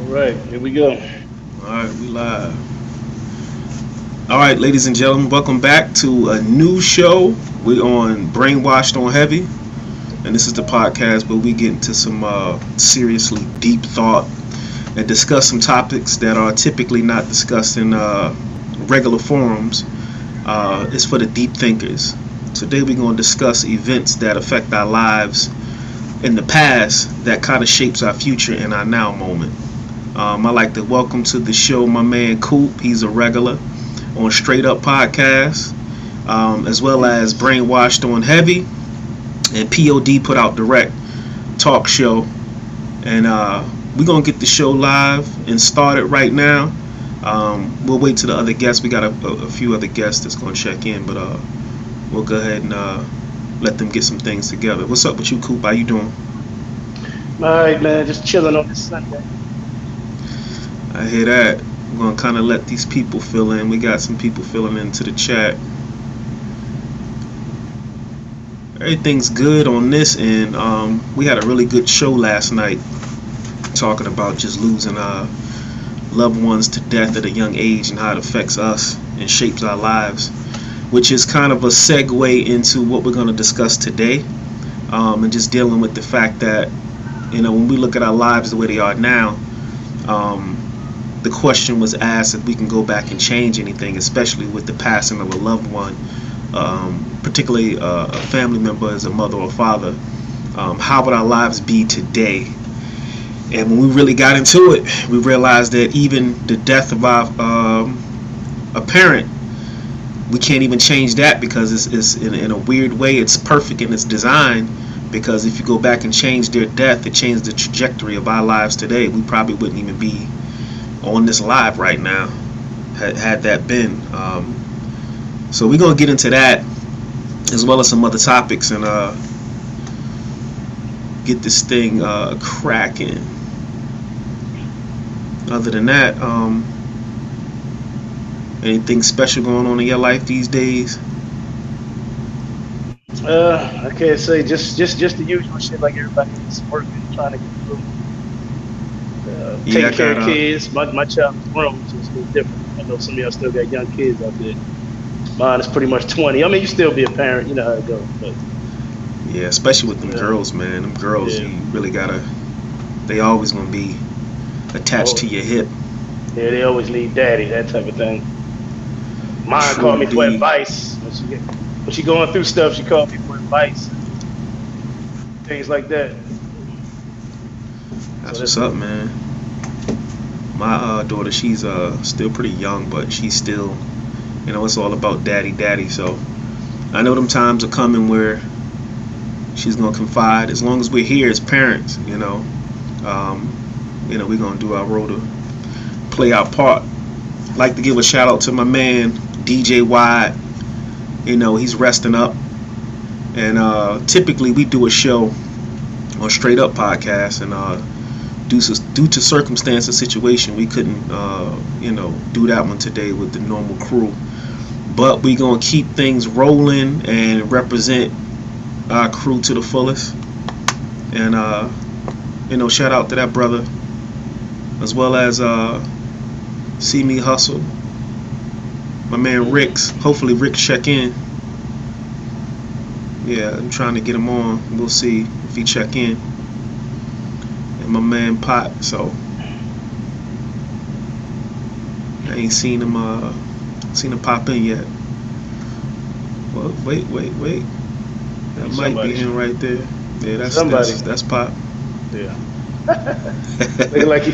right, here we go. All right, we live. All right, ladies and gentlemen, welcome back to a new show. We're on Brainwashed on Heavy, and this is the podcast where we get into some seriously deep thought and discuss some topics that are typically not discussed in regular forums. It's for the deep thinkers. Today we're going to discuss events that affect our lives in the past that kind of shapes our future in our now moment. I'd like to welcome to the show my man Coop. He's a regular on Straight Up Podcast, as well as Brainwashed on Heavy, and POD Put Out Direct talk show. And we're going to get the show live and started right now. We'll wait till the other guests. We got a few other guests that's going to check in, but we'll go ahead and let them get some things together. What's up with you, Coop? How you doing? All right, man, just chilling on this Sunday. I hear that. We're going to kind of let these people fill in. We got some people filling into the chat. Everything's good on this end. We had a really good show last night talking about just losing loved ones to death at a young age and how it affects us and shapes our lives, which is kind of a segue into what we're going to discuss today, and just dealing with the fact that, you know, when we look at our lives the way they are now, the question was asked if we can go back and change anything, especially with the passing of a loved one, particularly a family member as a mother or father. How would our lives be today? And when we really got into it, we realized that even the death of a parent, we can't even change that, because it's in a weird way, it's perfect in its design. Because if you go back and change their death, it changed the trajectory of our lives today. We probably wouldn't even be on this live right now had that been. So we're gonna get into that as well as some other topics and get this thing cracking. Other than that, anything special going on in your life these days? I can't say, just the usual shit like everybody is, working, trying to get through. Taking care of kids. My child is grown, so it's a little different. I know some of y'all still got young kids out there. Mine is pretty much 20. I mean, you still be a parent, you know how it goes. But yeah, especially with them girls, man. Them girls, you really gotta. They always gonna be attached to your hip. Yeah, they always need daddy, that type of thing. Mine called me for advice when she going through stuff. She called me for advice, things like that. That's what's up, man. My daughter, she's still pretty young, but she's still, you know, it's all about daddy. So I know them times are coming where she's gonna confide. As long as we're here as parents, you know, we're gonna do our role to play our part. I'd like to give a shout out to my man DJ Wide. You know, he's resting up, and typically we do a show on Straight Up Podcast, and due to circumstance and situation, we couldn't do that one today with the normal crew. But we gonna keep things rolling and represent our crew to the fullest. And shout out to that brother, as well as See Me Hustle, my man Rick's. Hopefully Rick check in. Yeah, I'm trying to get him on. We'll see if he check in. And my man Pot. So I ain't seen him pop in yet. Well, wait. That might be him right there. Yeah, that's Pop. Yeah. looking like he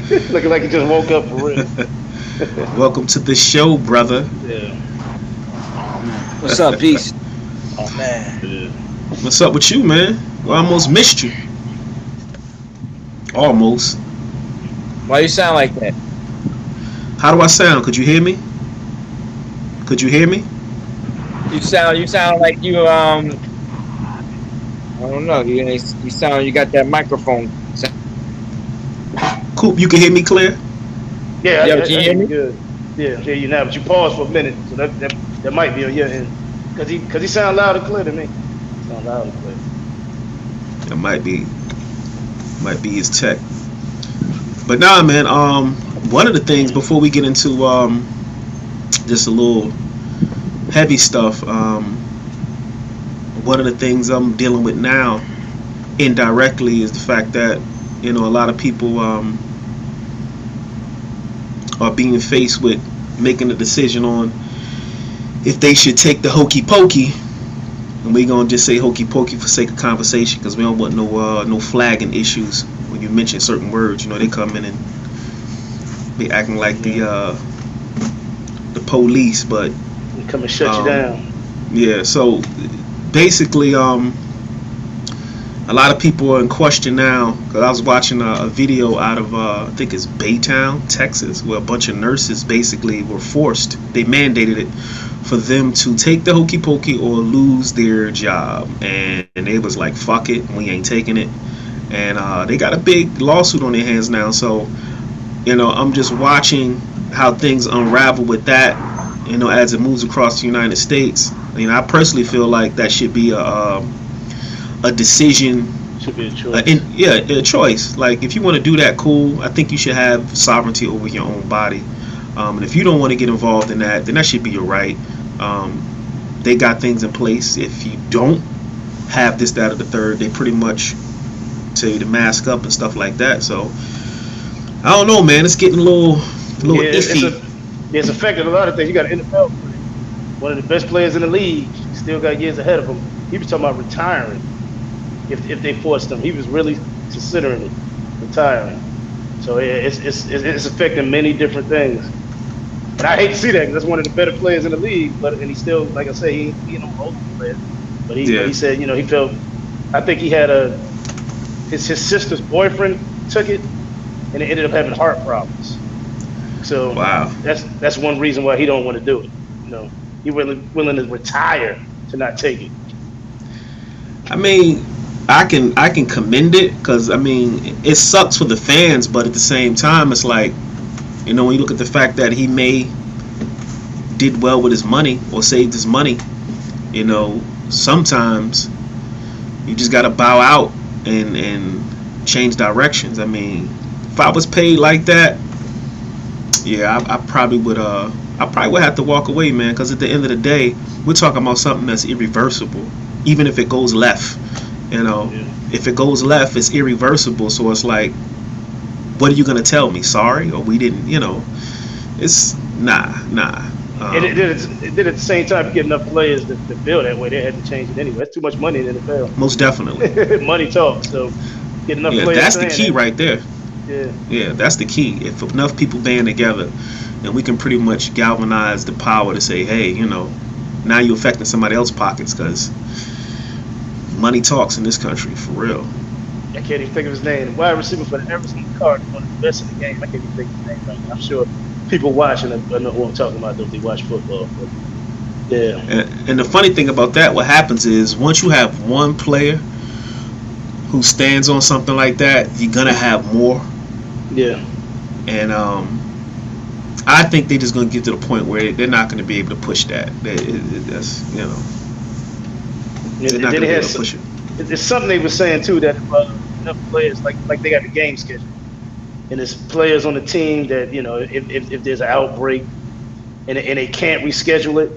just woke up for real. Welcome to the show, brother. Yeah. What's up, peace? Oh man. Yeah. What's up with you, man? Well, I almost missed you. Almost. Why you sound like that? How do I sound? Could you hear me? You sound like you I don't know. You sound, you got that microphone. Coop, you can hear me clear? Yeah, but you hear me? Good. Yeah, I hear you now, but you paused for a minute, so that might be on your end. Cause he sound loud and clear to me. Sound loud and clear. It might be his tech. But nah, man. One of the things before we get into just a little heavy stuff. One of the things I'm dealing with now, indirectly, is the fact that a lot of people are being faced with making a decision on if they should take the Hokey Pokey. And we're gonna just say Hokey Pokey for sake of conversation, because we don't want no flagging issues when you mention certain words. They come in and be acting like the police, but They come and shut you down. yeah. So basically, a lot of people are in question now, because I was watching a video out of I think it's Baytown, Texas, where a bunch of nurses basically were forced. They mandated it for them to take the Hokey Pokey or lose their job, and they was like, fuck it, we ain't taking it. And they got a big lawsuit on their hands now. So I'm just watching how things unravel with that, as it moves across the United States. I personally feel like that should be a decision. Should be a choice. A choice. Like, if you want to do that, cool. I think you should have sovereignty over your own body. And if you don't want to get involved in that, then that should be your right. They got things in place. If you don't have this, that, or the third, they pretty much tell you to mask up and stuff like that. So I don't know, man. It's getting a little iffy. It's affected a lot of things. You got an NFL player, one of the best players in the league. He still got years ahead of him. He was talking about retiring if they forced him. He was really considering it, retiring. So it's affecting many different things. And I hate to see that, because that's one of the better players in the league. And he still, like I say, he an older player. But he said, he felt. I think he had his sister's boyfriend took it, and it ended up having heart problems. So wow, that's one reason why he don't want to do it. He willing to retire to not take it. I mean, I can commend it, because it sucks for the fans, but at the same time, it's like, when you look at the fact that he did well with his money or saved his money, sometimes you just gotta bow out and change directions. If I was paid like that, yeah, I probably would have to walk away, man, because at the end of the day, we're talking about something that's irreversible. Even if it goes left, if it goes left, it's irreversible. So it's like, what are you gonna tell me? Sorry, or we didn't? It's nah. It did at the same time get enough players to build that way. They had to change it anyway. That's too much money in the NFL. Most definitely. Money talks. So get enough players. That's the key right there. Yeah, that's the key. If enough people band together, then we can pretty much galvanize the power to say, hey, now you're affecting somebody else's pockets, because money talks in this country, for real. I can't even think of his name. The wide receiver for the Arizona Cardinals, one of the best in the game. I can't even think of his name right now. I'm sure people watching know what I'm talking about, though, if they watch football. But yeah. And the funny thing about that, what happens is, once you have one player who stands on something like that, you're gonna have more. Yeah. And I think they're just gonna get to the point where they're not gonna be able to push that. That's they're not gonna be able to push it. It's something they were saying too, that enough players, like they got the game schedule, and there's players on the team that if there's an outbreak and they can't reschedule it,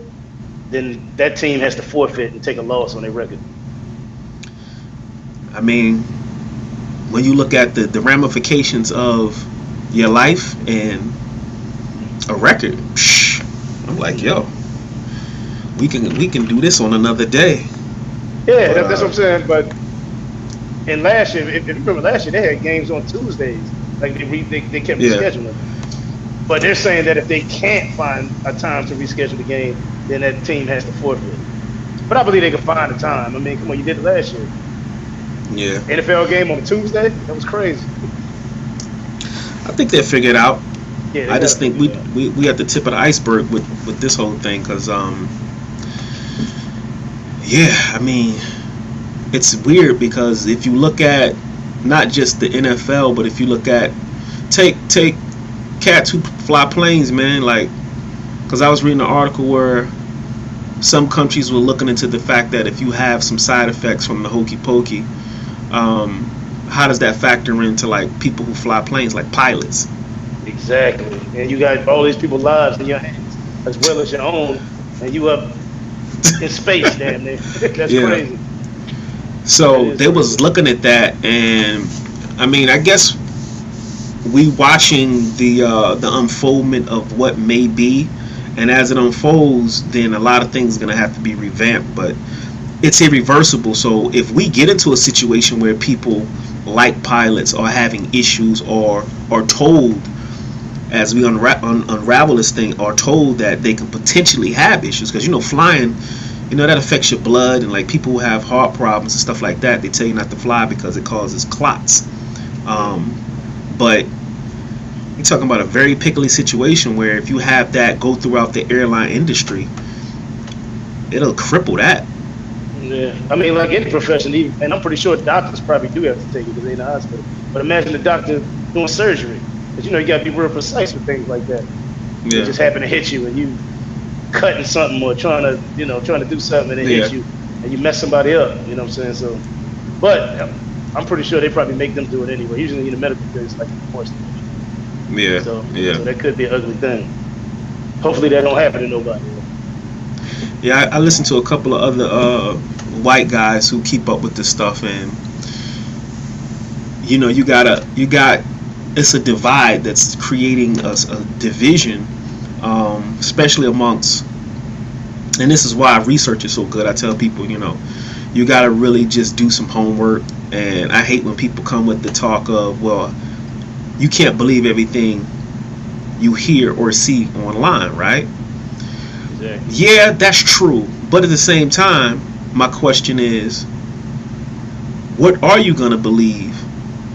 then that team has to forfeit and take a loss on their record. When you look at the ramifications of your life and a record, I'm like, yo, we can do this on another day. Yeah, that's what I'm saying. But in last year, if you remember last year, they had games on Tuesdays. Like they kept rescheduling. But they're saying that if they can't find a time to reschedule the game, then that team has to forfeit. But I believe they can find a time. Come on, you did it last year. Yeah. NFL game on Tuesday? That was crazy. I think they'll figure it out. Yeah, I just think we at the tip of the iceberg with this whole thing, because it's weird, because if you look at not just the NFL, but if you look at take cats who fly planes, man, like, because I was reading an article where some countries were looking into the fact that if you have some side effects from the Hokey Pokey, how does that factor into like people who fly planes, like pilots? Exactly. And you got all these people's lives in your hands as well as your own, and you up in space, damn near. That's Yeah. crazy. So That they is was crazy. looking at that, and I mean, I guess we watching the unfoldment of what may be, and as it unfolds, then a lot of things are gonna have to be revamped. But it's irreversible. So if we get into a situation where people like pilots are having issues, or are told, as we unravel this thing, are told that they can potentially have issues, because flying, that affects your blood, and like people who have heart problems and stuff like that, they tell you not to fly because it causes clots. But you're talking about a very pickly situation where if you have that go throughout the airline industry, it'll cripple that. Yeah, I mean, like any profession, and I'm pretty sure doctors probably do have to take it because they're in the hospital. But imagine the doctor doing surgery, because you got to be real precise with things like that. It just happen to hit you, and you cutting something or trying to do something, and it hits you, and you mess somebody up. You know what I'm saying? So, but I'm pretty sure they probably make them do it anyway. Usually in the medical field, it's like forced. Yeah, So that could be an ugly thing. Hopefully that don't happen to nobody. Yeah, I listened to a couple of other white guys who keep up with this stuff, and you got it's a divide that's creating a division, especially amongst, and this is why research is so good. I tell people, you got to really just do some homework, and I hate when people come with the talk of, well, you can't believe everything you hear or see online, right? Exactly. Yeah, that's true. But at the same time, my question is, what are you going to believe?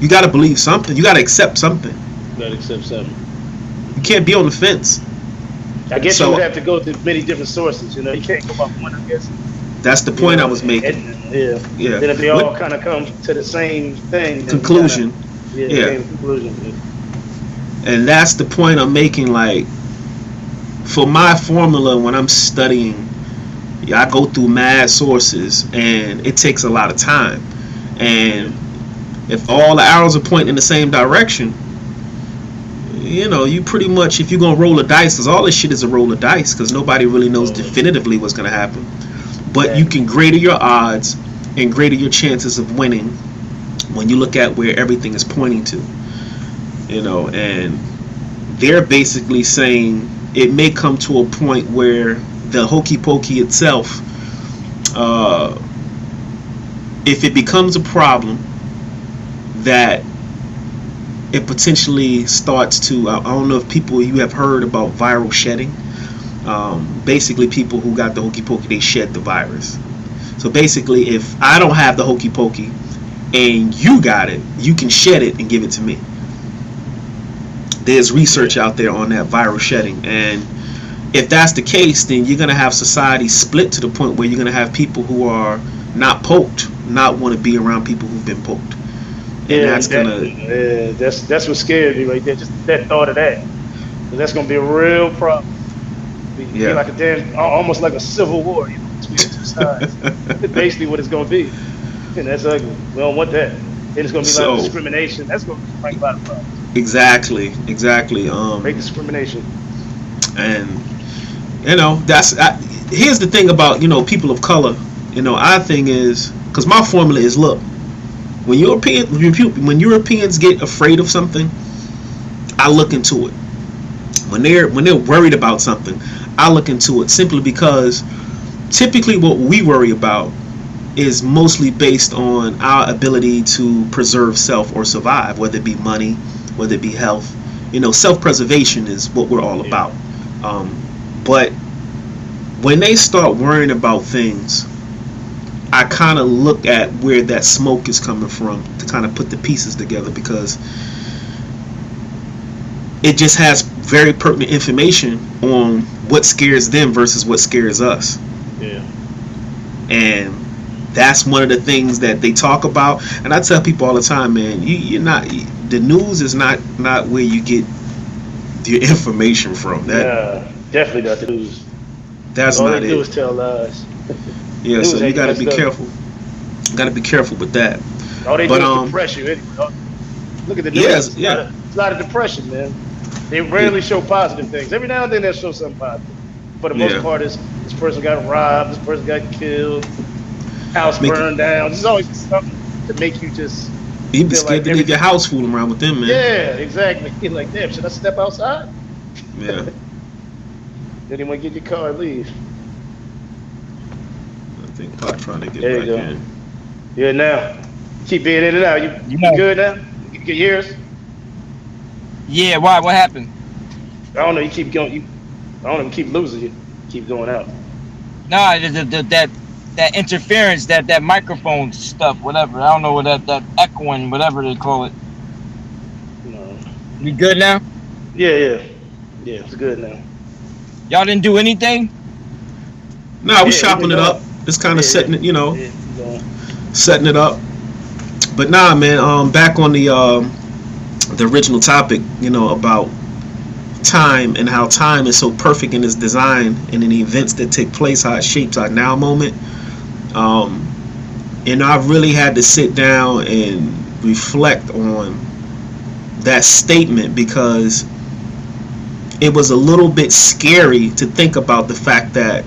You got to believe something. You got to accept something. You got to accept something. You can't be on the fence. I guess So- you would have to go to many different sources. You can't go by one, I guess. That's the point I was making. Yeah. Yeah. Then if they all kind of come to the same thing. then Conclusion. you Yeah. Same conclusion. And that's the point I'm making. Like, for my formula, when I'm studying, I go through mad sources, and it takes a lot of time. And if all the arrows are pointing in the same direction, you pretty much, if you're going to roll a dice, because all this shit is a roll of dice, because nobody really knows definitively what's going to happen. But you can greater your odds and greater your chances of winning when you look at where everything is pointing to. And they're basically saying it may come to a point where the Hokey Pokey itself, if it becomes a problem, that it potentially starts to, I don't know if you have heard about viral shedding. Basically, people who got the Hokey Pokey, they shed the virus. So basically, if I don't have the Hokey Pokey and you got it, you can shed it and give it to me. There's research out there on that viral shedding, and if that's the case, then you're going to have society split to the point where you're going to have people who are not poked not want to be around people who've been poked. And that's what scared me right there. Just that thought of that. 'Cause that's gonna be a real problem. Be like a damn, almost like a civil war, between the two sides. That's basically what it's gonna be, and that's ugly. We don't want that. And it's gonna be like discrimination. That's gonna bring a lot of problems. Exactly. Great discrimination. And that's here's the thing about people of color. Our thing is, because my formula is, look, when Europeans get afraid of something, I look into it. When they're worried about something, I look into it, simply because typically what we worry about is mostly based on our ability to preserve self or survive, whether it be money, whether it be health. Self-preservation is what we're all about. But when they start worrying about things, I kind of look at where that smoke is coming from to kind of put the pieces together, because it just has very pertinent information on what scares them versus what scares us. Yeah. And that's one of the things that they talk about. And I tell people all the time, man, the news is not where you get your information from. Definitely not the news. That's all not they it. do is tell lies. Yeah, so you got to be stuff. careful. Got to be careful with that. All they But do is depress you. Look at the news. yes, It's a lot of depression, man. They rarely show positive things. Every now and then they'll show something positive. For the most part, it's this person got robbed, this person got killed, house burned down. There's always something to make you just. You be scared to leave your house fooling around with them, man. Yeah, exactly. You're like, damn, should I step outside? Yeah. Then you want to get your car and leave. I think Pop trying to get There back you go. in. Yeah, now. Keep being in and out. You good now? You get yours? Yeah, why? What happened? I don't know. You keep going. I don't know. You keep losing. You keep going out. Nah, that interference, that microphone stuff, whatever. I don't know what that echoing, whatever they call it. No. We good now? Yeah. It's good now. Y'all didn't do anything? Nah, we chopping it up. Just kind of setting it, setting it up. But nah, man. Back on the original topic, about time and how time is so perfect in its design and in the events that take place, how it shapes our now moment. And I really had to sit down and reflect on that statement because it was a little bit scary to think about the fact that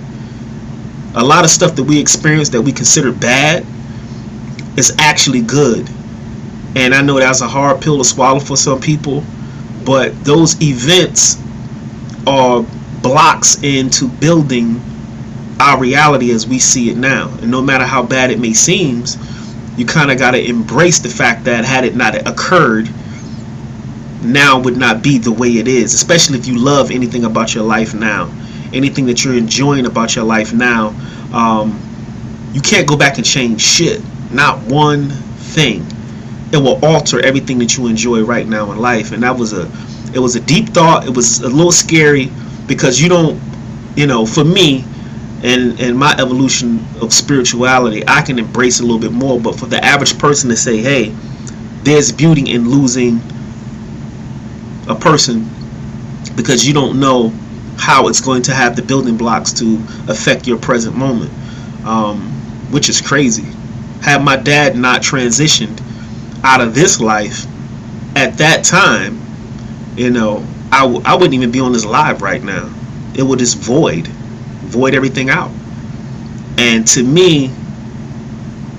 a lot of stuff that we experience that we consider bad is actually good. And I know that's a hard pill to swallow for some people, but those events are blocks into building our reality as we see it now. And no matter how bad it may seem, you kind of got to embrace the fact that had it not occurred, now would not be the way it is, especially if you love anything about your life now, anything that you're enjoying about your life now. You can't go back and change shit, not one thing. It will alter everything that you enjoy right now in life. And it was a deep thought. It was a little scary because you don't, for me and my evolution of spirituality, I can embrace a little bit more. But for the average person to say, hey, there's beauty in losing a person because you don't know how it's going to have the building blocks to affect your present moment, which is crazy. Had my dad not transitioned out of this life at that time, I wouldn't even be on this live right now. It would just void everything out. And to me,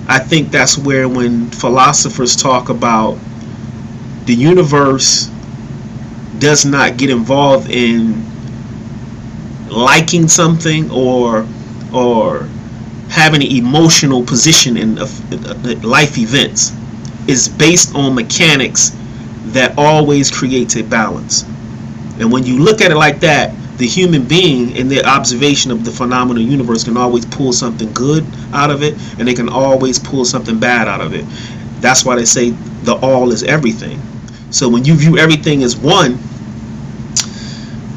I think that's where when philosophers talk about the universe does not get involved in liking something or having an emotional position in life events, is based on mechanics that always creates a balance. And when you look at it like that, the human being in their observation of the phenomenal universe can always pull something good out of it, and they can always pull something bad out of it. That's why they say the all is everything. So when you view everything as one,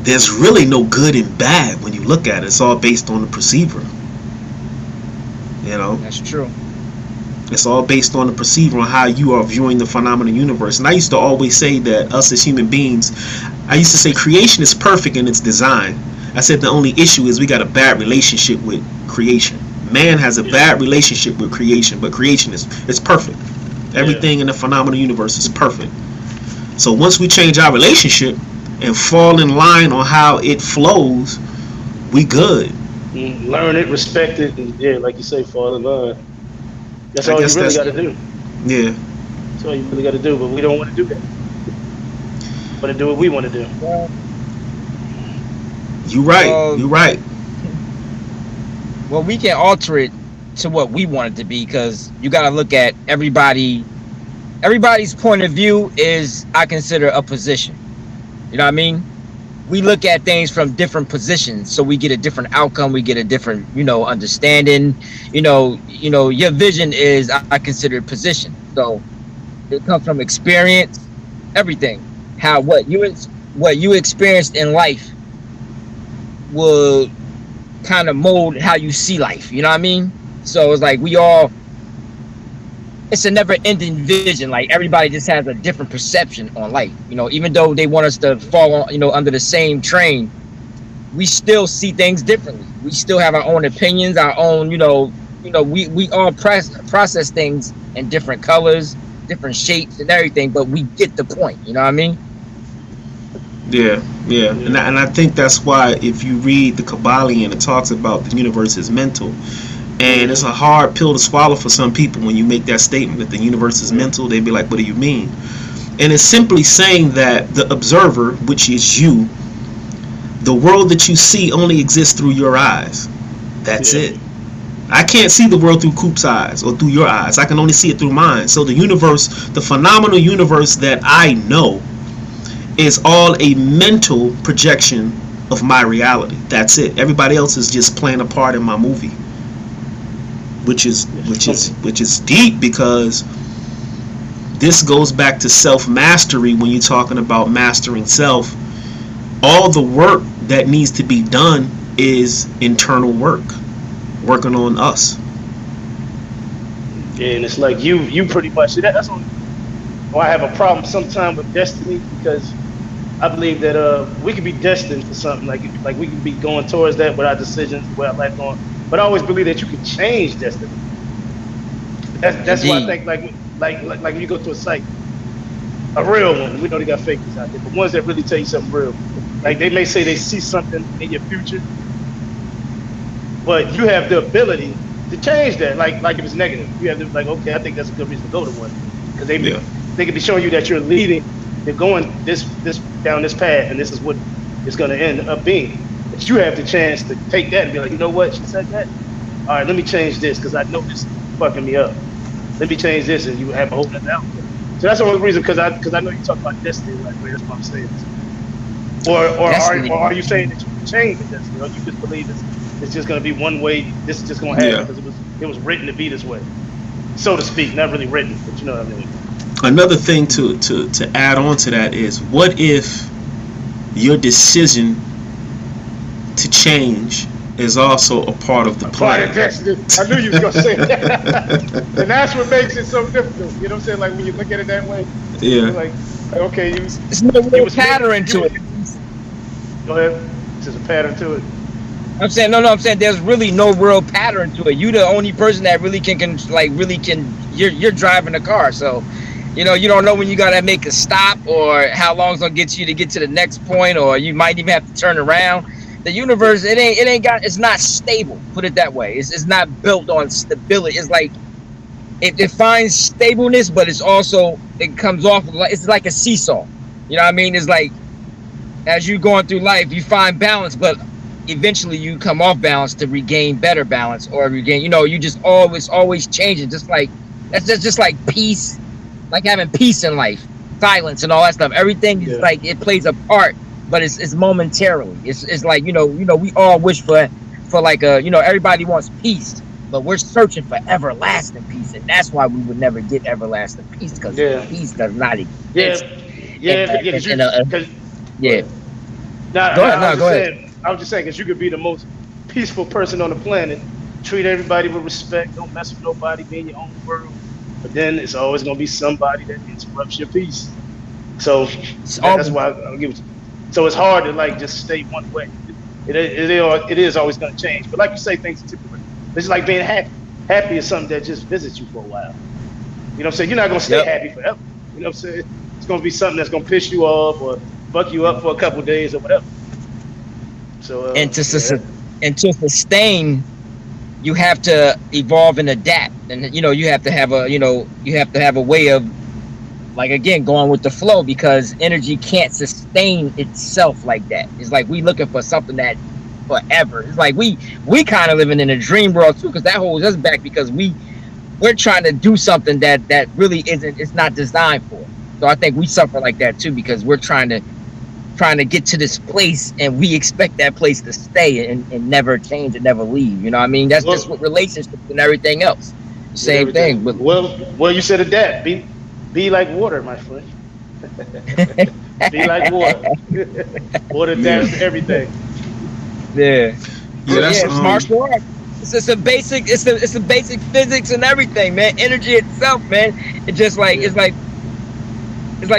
there's really no good and bad when you look at it. It's all based on the perceiver. That's true. It's all based on the perceiver, on how you are viewing the phenomenal universe. And I used to always say that us as human beings, I used to say creation is perfect in its design. I said the only issue is we got a bad relationship with creation. Man has a bad relationship with creation, but creation is perfect. Everything in the phenomenal universe is perfect. So once we change our relationship and fall in line on how it flows, we good. Learn it, respect it, and like you say, fall in line. That's all you really got to do. Yeah. That's all you really got to do, but we don't want to do that. We want to do what we want to do. You're right. Well, we can alter it to what we want it to be, because you got to look at everybody's point of view is, I consider, a position. You know what I mean? We look at things from different positions, so we get a different outcome. We get a different, understanding. Your vision is, I consider, position. So it comes from experience, everything. What you experienced in life will kind of mold how you see life. You know what I mean? So it's like it's a never-ending vision. Like, everybody just has a different perception on life. Even though they want us to fall on, under the same train, we still see things differently. We still have our own opinions, our own, we all process things in different colors, different shapes, and everything, but we get the point. You know what I mean? Yeah, yeah, and I think that's why if you read the Kabbalion, it talks about the universe is mental, and it's a hard pill to swallow for some people when you make that statement that the universe is mental. They'd be like, "What do you mean?" And it's simply saying that the observer, which is you, the world that you see only exists through your eyes. That's it. I can't see the world through Coop's eyes or through your eyes. I can only see it through mine. So the universe, the phenomenal universe that I know, is all a mental projection of my reality. That's it. Everybody else is just playing a part in my movie, which is deep, because this goes back to self-mastery. When you're talking about mastering self, all the work that needs to be done is internal work, working on us. Yeah, and it's like you pretty much, that's why I have a problem sometimes with destiny, because I believe that we could be destined for something, like we could be going towards that with our decisions, with our life going. But I always believe that you can change destiny. That's why I think like when you go to a site, a real one. We know they got fakers out there, but ones that really tell you something real. Like they may say they see something in your future, but you have the ability to change that. Like if it's negative, you have to okay, I think that's a good reason to go to one, because they could be showing you that you're leading. They're going this down this path, and this is what it's going to end up being. But you have the chance to take that and be like, you know what, she said that. All right, let me change this, because I know this is fucking me up. Let me change this, and you have a whole other outcome. So that's the only reason, because I know you talk about destiny. Like, that's what I'm saying. Or are you saying that you can change the destiny, or you just believe it's just going to be one way? This is just going to happen because it was written to be this way, so to speak. Not really written, but you know what I mean. Another thing to add on to that is, what if your decision to change is also a part of the plan? I knew you was gonna say that. And that's what makes it so difficult. You know what I'm saying? Like when you look at it that way, yeah. Like okay, there's no real pattern to it. Go ahead. There's a pattern to it. I'm saying there's really no real pattern to it. You the only person that really can you're driving the car, so you don't know when you gotta make a stop, or how long it's gonna get you to get to the next point, or you might even have to turn around. The universe, it's not stable. Put it that way. It's not built on stability. It's like it finds stableness, but it comes off of it's like a seesaw. You know what I mean? It's like as you're going through life, you find balance, but eventually you come off balance to regain better balance, or regain. You just always changing. Just like that's just like peace. Like having peace in life, silence, and all that stuff. Everything is like it plays a part, but it's momentarily. It's like we all wish for like everybody wants peace, but we're searching for everlasting peace, and that's why we would never get everlasting peace, because peace does not exist. Go ahead. I was just saying, because you could be the most peaceful person on the planet, treat everybody with respect, don't mess with nobody, be in your own world. But then it's always going to be somebody that interrupts your peace. So that's why I'll give it to you. So it's hard to just stay one way. It is always going to change. But like you say, things are temporary. It's like being happy. Happy is something that just visits you for a while. You know what I'm saying? You're not going to stay happy forever. You know what I'm saying? It's going to be something that's going to piss you off or fuck you up for a couple of days or whatever. So and to sustain, you have to evolve and adapt, and you have to have a way of, like, again, going with the flow, because energy can't sustain itself like that. It's like we looking for something that forever. It's like we kind of living in a dream world too, because that holds us back, because we're trying to do something that really it's not designed for. So I think we suffer like that too, because we're trying to get to this place, and we expect that place to stay and never change and never leave. You know what I mean? That's just with relationships and everything else. Same thing. But well, you said adapt. Be like water, my friend. Be like water. Water adapts to everything. Yeah. That's it's martial art. It's a basic physics and everything, man. Energy itself, man. It's just like it's like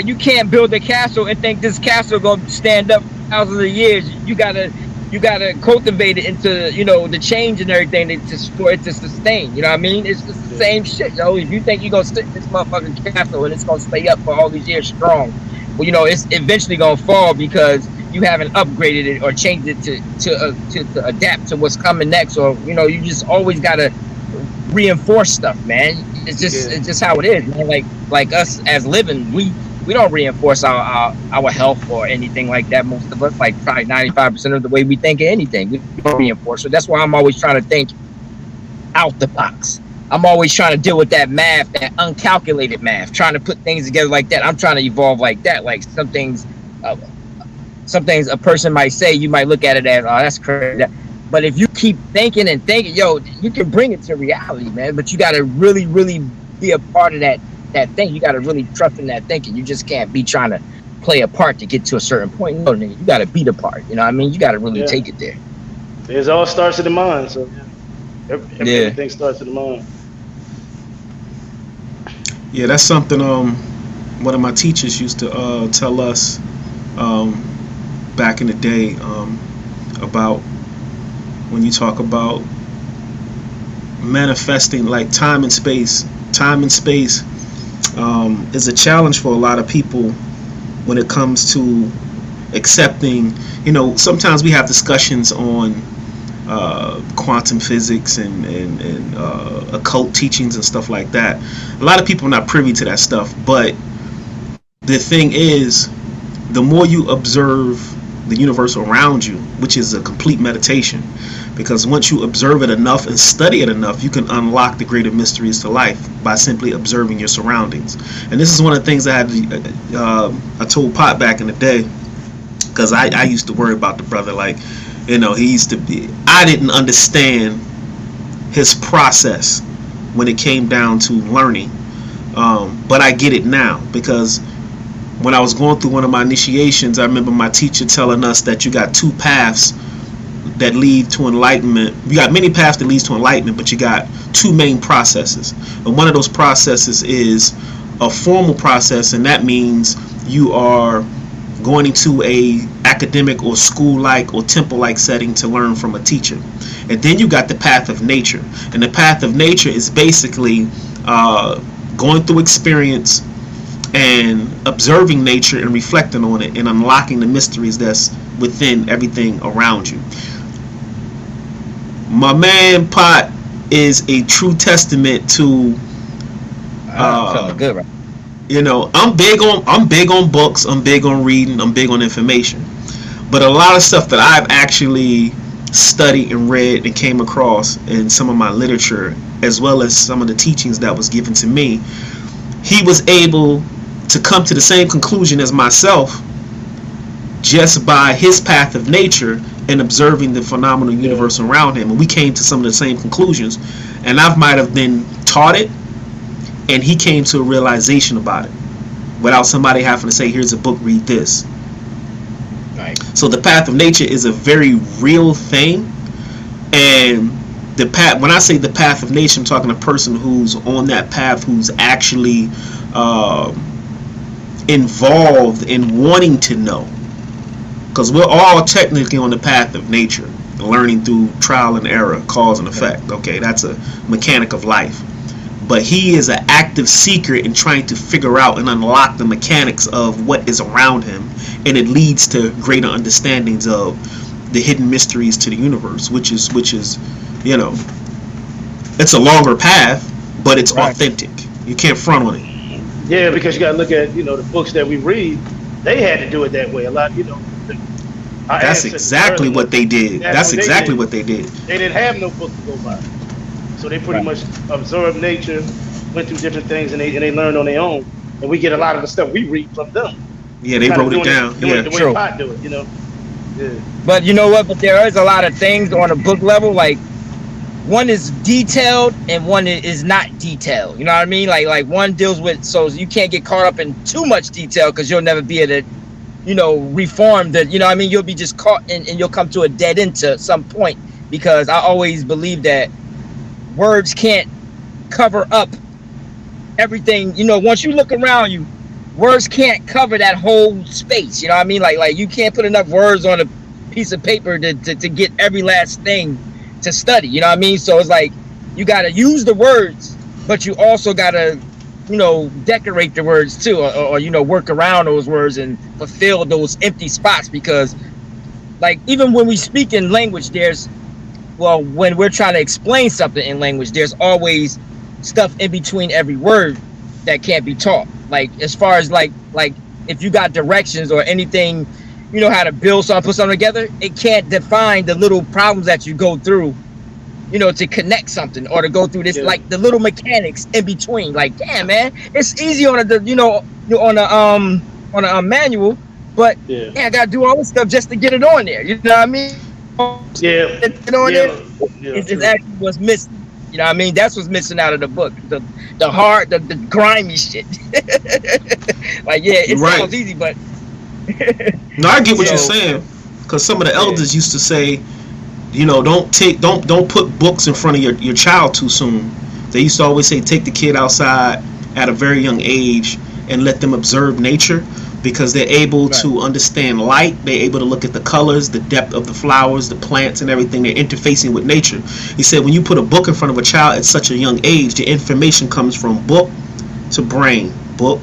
you can't build a castle and think this castle gonna stand up for thousands of years. You gotta you gotta cultivate it into, you know, the change and everything for it to sustain. You know what I mean? It's just the same shit, yo. If you think you're gonna sit in this motherfucking castle and it's gonna stay up for all these years strong, well, you know, it's eventually gonna fall because you haven't upgraded it or changed it to adapt to what's coming next. Or, you know, you just always gotta reinforce stuff, man. It's just how it is, man. Like us as living, we don't reinforce our health or anything like that. Most of us, like probably 95% of the way we think of anything, we don't reinforce it. That's why I'm always trying to think out the box. I'm always trying to deal with that math, that uncalculated math, trying to put things together like that. I'm trying to evolve like that. Like some things a person might say, you might look at it as, oh, that's crazy. But if you keep thinking and thinking, yo, you can bring it to reality, man. But you got to really, really be a part of that thing. You got to really trust in that thinking. You just can't be trying to play a part to get to a certain point. No, nigga, you got to be the part. You know what I mean? You got to really take it there. It all starts in the mind. So everything starts in the mind. Yeah, that's something one of my teachers used to tell us back in the day about when you talk about manifesting, like time and space. Time and space is a challenge for a lot of people when it comes to accepting. You know, sometimes we have discussions on quantum physics and occult teachings and stuff like that. A lot of people are not privy to that stuff, but the thing is, the more you observe the universe around you, which is a complete meditation, because once you observe it enough and study it enough, you can unlock the greater mysteries to life by simply observing your surroundings. And this is one of the things I told Pot back in the day, because I used to worry about the brother. Like, you know, I didn't understand his process when it came down to learning, but I get it now, because when I was going through one of my initiations, I remember my teacher telling us that you got two paths that lead to enlightenment. You got many paths that lead to enlightenment, but you got two main processes. And one of those processes is a formal process, and that means you are going into a academic or school-like or temple-like setting to learn from a teacher. And then you got the path of nature. And the path of nature is basically going through experience and observing nature and reflecting on it and unlocking the mysteries that's within everything around you. My man Pot is a true testament to feeling good, right? You know, I'm big on books, I'm big on reading, I'm big on information. But a lot of stuff that I've actually studied and read and came across in some of my literature, as well as some of the teachings that was given to me, he was able to come to the same conclusion as myself just by his path of nature and observing the phenomenal universe around him. And we came to some of the same conclusions, and I might have been taught it, and he came to a realization about it without somebody having to say, here's a book, read this. Right. So the path of nature is a very real thing, and the path, when I say the path of nature, I'm talking a person who's on that path, who's actually involved in wanting to know, because we're all technically on the path of nature, learning through trial and error, cause and effect. Okay, that's a mechanic of life. But he is an active seeker in trying to figure out and unlock the mechanics of what is around him, and it leads to greater understandings of the hidden mysteries to the universe, which is you know, it's a longer path, but it's authentic. You can't front on it. Yeah, because you got to look at, you know, the books that we read. They had to do it that way a lot. You know, that's exactly what they did. That's exactly what they did. They didn't have no book to go by, so they pretty much observed nature, went through different things, and they learned on their own. And we get a lot of the stuff we read from them. Yeah, they wrote it down. Yeah, the way Pot do it, you know. Yeah. But you know what? But there is a lot of things on a book level. Like, one is detailed and one is not detailed. You know what I mean? Like one deals with, so you can't get caught up in too much detail, because you'll never be able to, you know, reform the, you know what I mean? You'll be just caught and you'll come to a dead end to some point, because I always believe that words can't cover up everything. You know, once you look around you, words can't cover that whole space. You know what I mean? Like you can't put enough words on piece of paper to get every last thing to study. You know what I mean? So it's like you got to use the words, but you also got to, you know, decorate the words too, or you know, work around those words and fulfill those empty spots. Because like even when we speak in language, when we're trying to explain something in language, there's always stuff in between every word that can't be taught. Like as far as like if you got directions or anything, you know how to build something, put something together, it can't define the little problems that you go through, you know, to connect something or to go through this, like the little mechanics in between. Like, damn, man, it's easy on a manual, but I gotta do all this stuff just to get it on there. You know what I mean? Yeah. Get on there. It's actually what's missing. You know what I mean? That's what's missing out of the book. The hard, the grimy shit. Like, yeah, it sounds easy, but no, I get what you're saying. Because some of the elders used to say, you know, don't put books in front of your child too soon. They used to always say, take the kid outside at a very young age and let them observe nature, because they're able to understand light. They're able to look at the colors, the depth of the flowers, the plants, and everything. They're interfacing with nature. He said when you put a book in front of a child at such a young age, the information comes from book to brain, book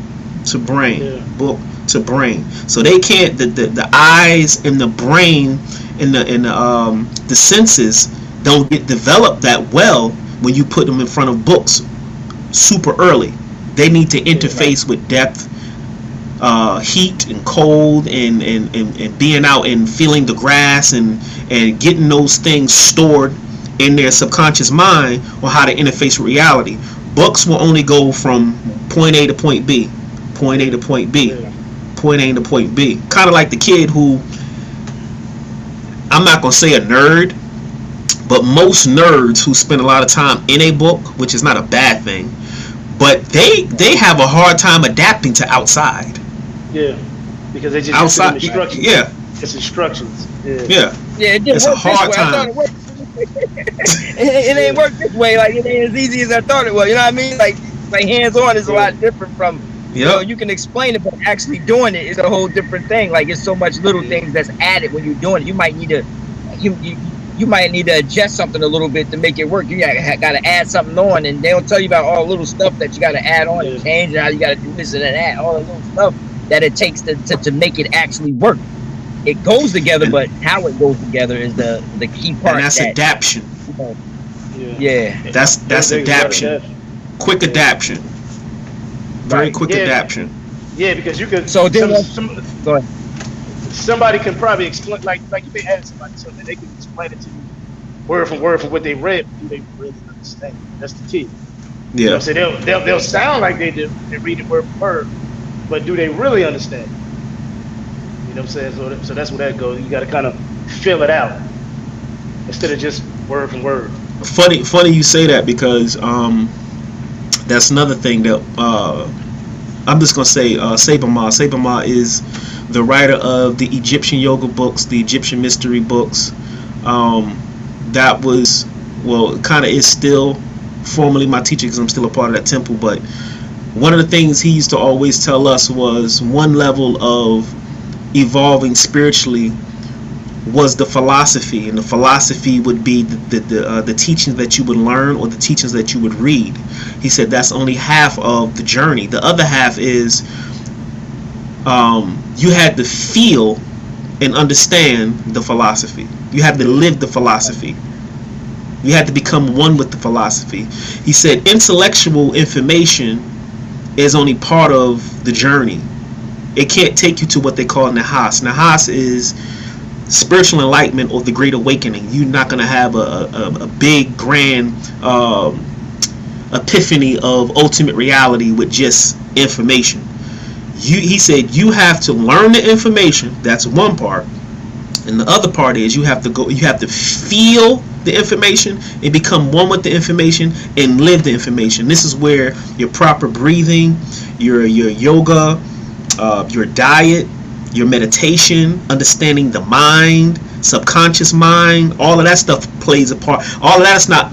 to brain, book to brain. So they can't, the eyes and the brain and the senses don't get developed that well when you put them in front of books super early. They need to interface with depth, heat and cold, and being out and feeling the grass and getting those things stored in their subconscious mind on how to interface with reality. Books will only go from point A to point B, point A to point B, point A to point B. Kind of like the kid who, I'm not going to say a nerd, but most nerds who spend a lot of time in a book, which is not a bad thing, but they have a hard time adapting to outside. Yeah, because they just outside instructions. Yeah, it's instructions. Yeah. It didn't it's work a hard this way. time. I thought it worked. It ain't work this way. Like, it ain't as easy as I thought it was. You know what I mean? Like hands-on is a lot different from, you know, you can explain it, but actually doing it is a whole different thing. Like, it's so much little things that's added when you're doing it. You might need to you might need to adjust something a little bit to make it work. You got to add something on, and they'll tell you about all the little stuff that you got to add on and change, and how you got to do this and that, all the little stuff that it takes to make it actually work. It goes together, but how it goes together is the key part. And that's adaption. That's adaption. Quick adaption. Very quick adaption. Yeah, because you could. So then, go ahead. Somebody can probably explain, like you may ask somebody something, they can explain it to you word for word for what they read, but do they really understand? That's the key. Yeah. You know what I'm saying? They'll sound like they do. They read it word for word, but do they really understand? You know what I'm saying? So that's where that goes. You got to kind of fill it out instead of just word for word. Funny you say that, because that's another thing that I'm just gonna say. Saber Ma is the writer of the Egyptian yoga books, the Egyptian mystery books. That was, well, kind of is still formerly my teacher, because I'm still a part of that temple. But one of the things he used to always tell us was one level of evolving spiritually was the philosophy, and the philosophy would be the teachings that you would learn, or the teachings that you would read. He said that's only half of the journey. The other half is you had to feel and understand the philosophy. You had to live the philosophy. You had to become one with the philosophy. He said intellectual information is only part of the journey. It can't take you to what they call Nahas. Nahas is spiritual enlightenment, or the great awakening. You're not going to have a big grand epiphany of ultimate reality with just information. He said you have to learn the information. That's one part, and the other part is you have to feel the information and become one with the information and live the information. This is where your proper breathing, your yoga, your diet, your meditation, understanding the mind, subconscious mind, all of that stuff plays a part. All of that's not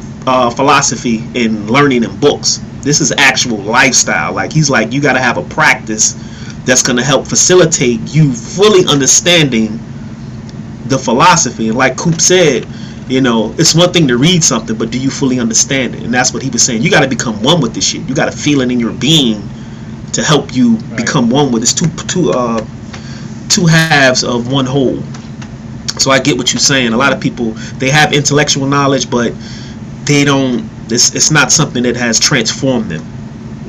philosophy and learning in books. This is actual lifestyle. Like, he's like, you got to have a practice that's going to help facilitate you fully understanding the philosophy. And like Coop said, you know, it's one thing to read something, but do you fully understand it? And that's what he was saying. You got to become one with this shit. You got to feel it in your being to help you become one with it. It's two halves of one whole. So I get what you're saying. A lot of people, they have intellectual knowledge, but they don't. It's not something that has transformed them.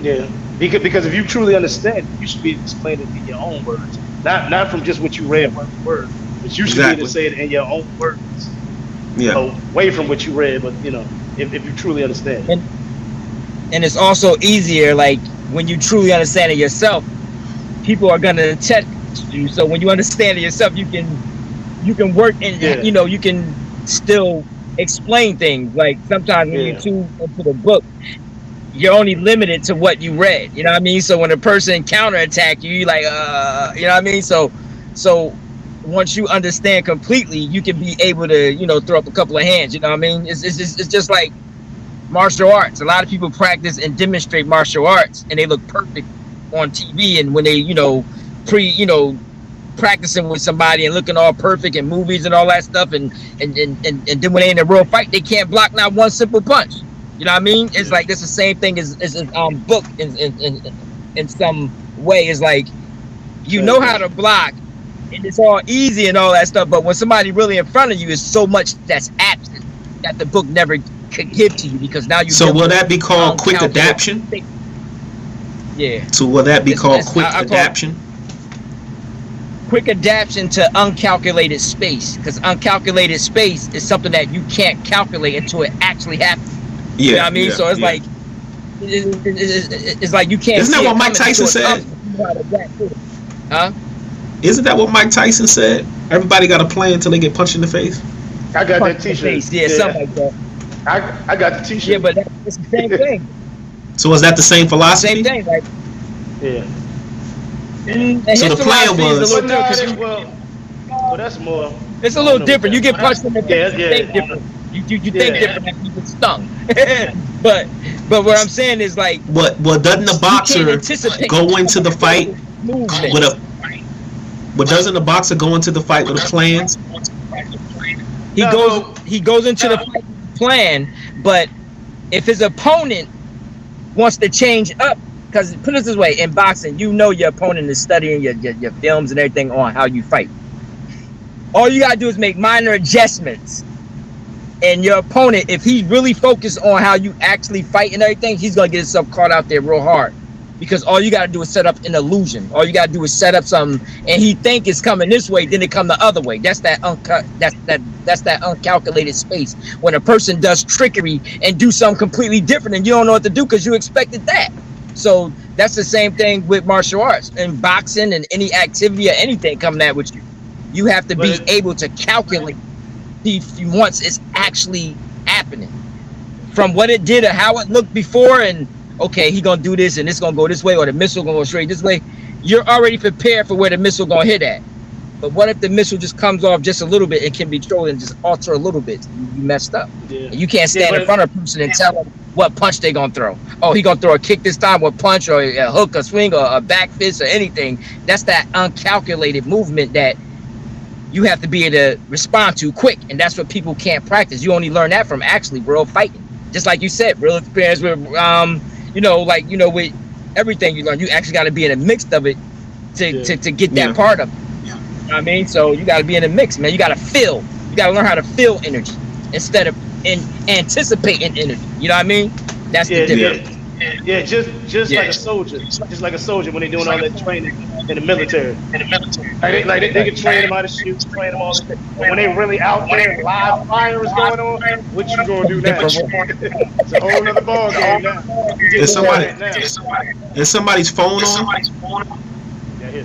Yeah, because if you truly understand, you should be able to explain it in your own words, not from just what you read word for word, but you should be able to say it in your own words. Yeah. Away from what you read, but you know, if you truly understand. And it's also easier, like when you truly understand it yourself, people are gonna test you. So when you understand it yourself, you can work and you know, you can still explain things. Like sometimes when you tune into the book, you're only limited to what you read. You know what I mean? So when a person counterattack you, you're like, you know what I mean? So once you understand completely, you can be able to, you know, throw up a couple of hands. You know what I mean? It's just like martial arts. A lot of people practice and demonstrate martial arts, and they look perfect on TV. And when they, you know, practicing with somebody and looking all perfect in movies and all that stuff, and then when they in a real fight, they can't block not one simple punch. You know what I mean? It's like it's the same thing as book in some way. It's like you know how to block. And it's all easy and all that stuff, but when somebody really in front of you, is so much that's absent that the book never could give to you, because now you. So will that be called quick adaption? Yeah. So will that be called quick adaption? Quick adaption to uncalculated space, because uncalculated space is something that you can't calculate until it actually happens. Yeah. You know what I mean? So it's like it's like you can't. Isn't that what Mike Tyson said? Huh? Isn't that what Mike Tyson said? Everybody got a plan until they get punched in the face. I got that T-shirt. Yeah, something like that. I got the T-shirt. Yeah, but it's the same thing. So is that the same philosophy? Same thing, like. Yeah. So the plan was. Well, that's more. It's a little different. You get punched in the face. Yeah. Think different. You think different than people stung. but what I'm saying is like. Well, doesn't the boxer go into the fight with a? But doesn't the boxer go into the fight with a plan? He goes into the fight with a plan, but if his opponent wants to change up, because put it this way, in boxing, you know your opponent is studying your films and everything on how you fight. All you gotta do is make minor adjustments, and your opponent, if he's really focused on how you actually fight and everything, he's gonna get himself caught out there real hard. Because all you gotta do is set up an illusion. All you gotta do is set up something, and he think it's coming this way, then it come the other way. That's that uncalculated space. When a person does trickery and do something completely different, and you don't know what to do because you expected that. So that's the same thing with martial arts and boxing and any activity or anything coming at with you. You have to be able to calculate once it's actually happening, from what it did or how it looked before, and okay, he gonna do this and it's gonna go this way, or the missile gonna go straight this way. You're already prepared for where the missile gonna hit at. But what if the missile just comes off just a little bit? It can be controlled and just alter a little bit. You messed up. Yeah. And you can't stand in front of a person and tell them what punch they gonna throw. Oh, he gonna throw a kick this time, what punch, or a hook, a swing, or a back fist, or anything. That's that uncalculated movement that you have to be able to respond to quick, and that's what people can't practice. You only learn that from actually real fighting. Just like you said, real experience with with everything you learn, you actually got to be in a mix of it to get that part of it. You know what I mean? So you got to be in a mix, man. You got to feel. You got to learn how to feel energy instead of anticipating energy. You know what I me? That's the difference. Yeah, just like a soldier. Just like a soldier when they're doing all that training in the military. Like they can train them how to shoot, train them all that. But when they really out there, live fire is going on, what you gonna do now? It's a whole other ball game now. Is somebody's phone on? Yeah, I hear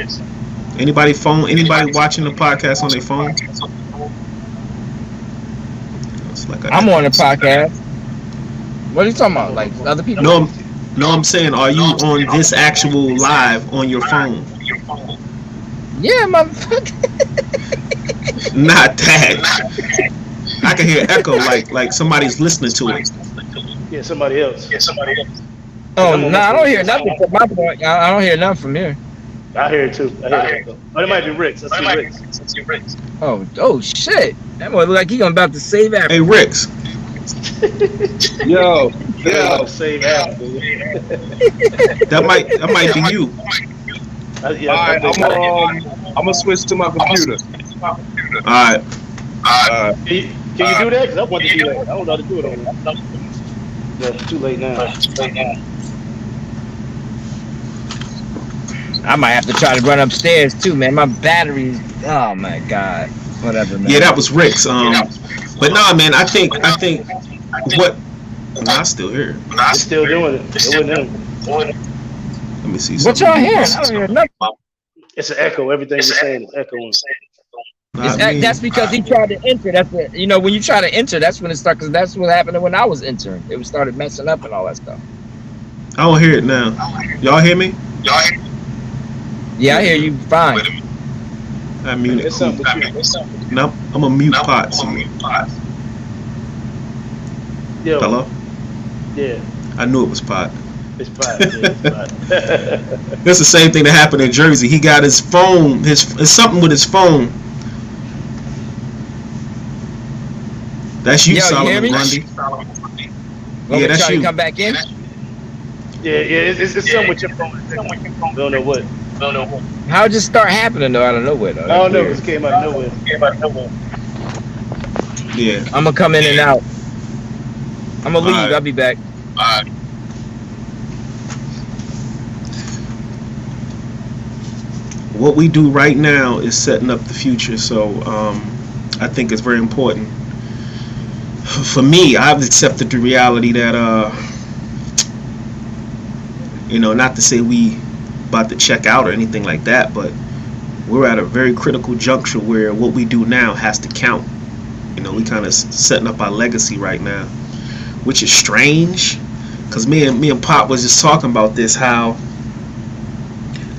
something. Anybody watching the podcast on their phone? I'm on the podcast. What are you talking about? Like other people? No, I'm saying, are you on this actual live on your phone? Yeah, motherfucker. Not that. I can hear echo like somebody's listening to it. Yeah, somebody else. Oh no, I don't hear nothing from my point. I don't hear nothing from here. I hear it too. I hear it. But it might be Rick's. I see Rick's. Oh shit! That boy look like he about to save Africa. Hey, Ricks. Yo, Save Africa. That might be you. Yeah, I'm gonna switch to my computer. All right. Can you do that? Because I want to do that. I don't know how to do it on here. Yeah, it's too late now. I might have to try to run upstairs too, man. My batteries. Oh my god. Whatever, man. Yeah, that was Rick's. But nah, man. I think what. Nah, I still hear it. It's still doing it. It wasn't him. Let me see. What Something. y'all hearing? I don't hear nothing. It's an echo. Everything you're saying is echoing. That's because he tried to enter. That's what, when you try to enter, that's when it started. Because that's what happened when I was entering. It started messing up and all that stuff. I don't hear it now. Y'all hear me? Yeah, I hear you fine. I mute it. It's something with you. Nope, I'm a mute pot. Yo, Hello? yeah, I knew it was pot. it's fine. Yeah, it's fine. That's the same thing that happened in Jersey. He got his phone. It's something with his phone. That's you, Yo, you hear Solomon me? Grundy. Yeah, that's you. Come back in. Yeah, it's something with your phone. Don't know what. How it just start happening though? I don't know where though. I don't know because it came out of nowhere. Yeah. I'm gonna come in and out. I'm gonna leave. Alright. I'll be back. What we do right now is setting up the future, so I think it's very important. For me, I've accepted the reality that not to say we about to check out or anything like that, but we're at a very critical juncture where what we do now has to count. We kind of setting up our legacy right now, which is strange, because me and Pop was just talking about this, how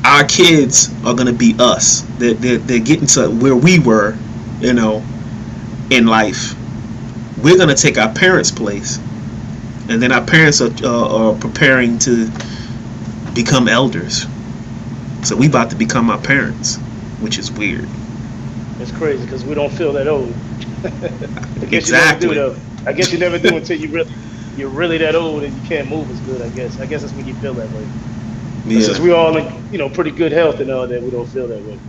our kids are gonna be us. They're getting to where we were, in life. We're gonna take our parents' place, and then our parents are preparing to become elders. So we about to become our parents, which is weird. It's crazy because we don't feel that old. I guess Exactly. You never do, though. I guess you never do until you're really that old and you can't move as good. I guess that's when you feel that way. Yeah. Since we're all in pretty good health and all that, we don't feel that way.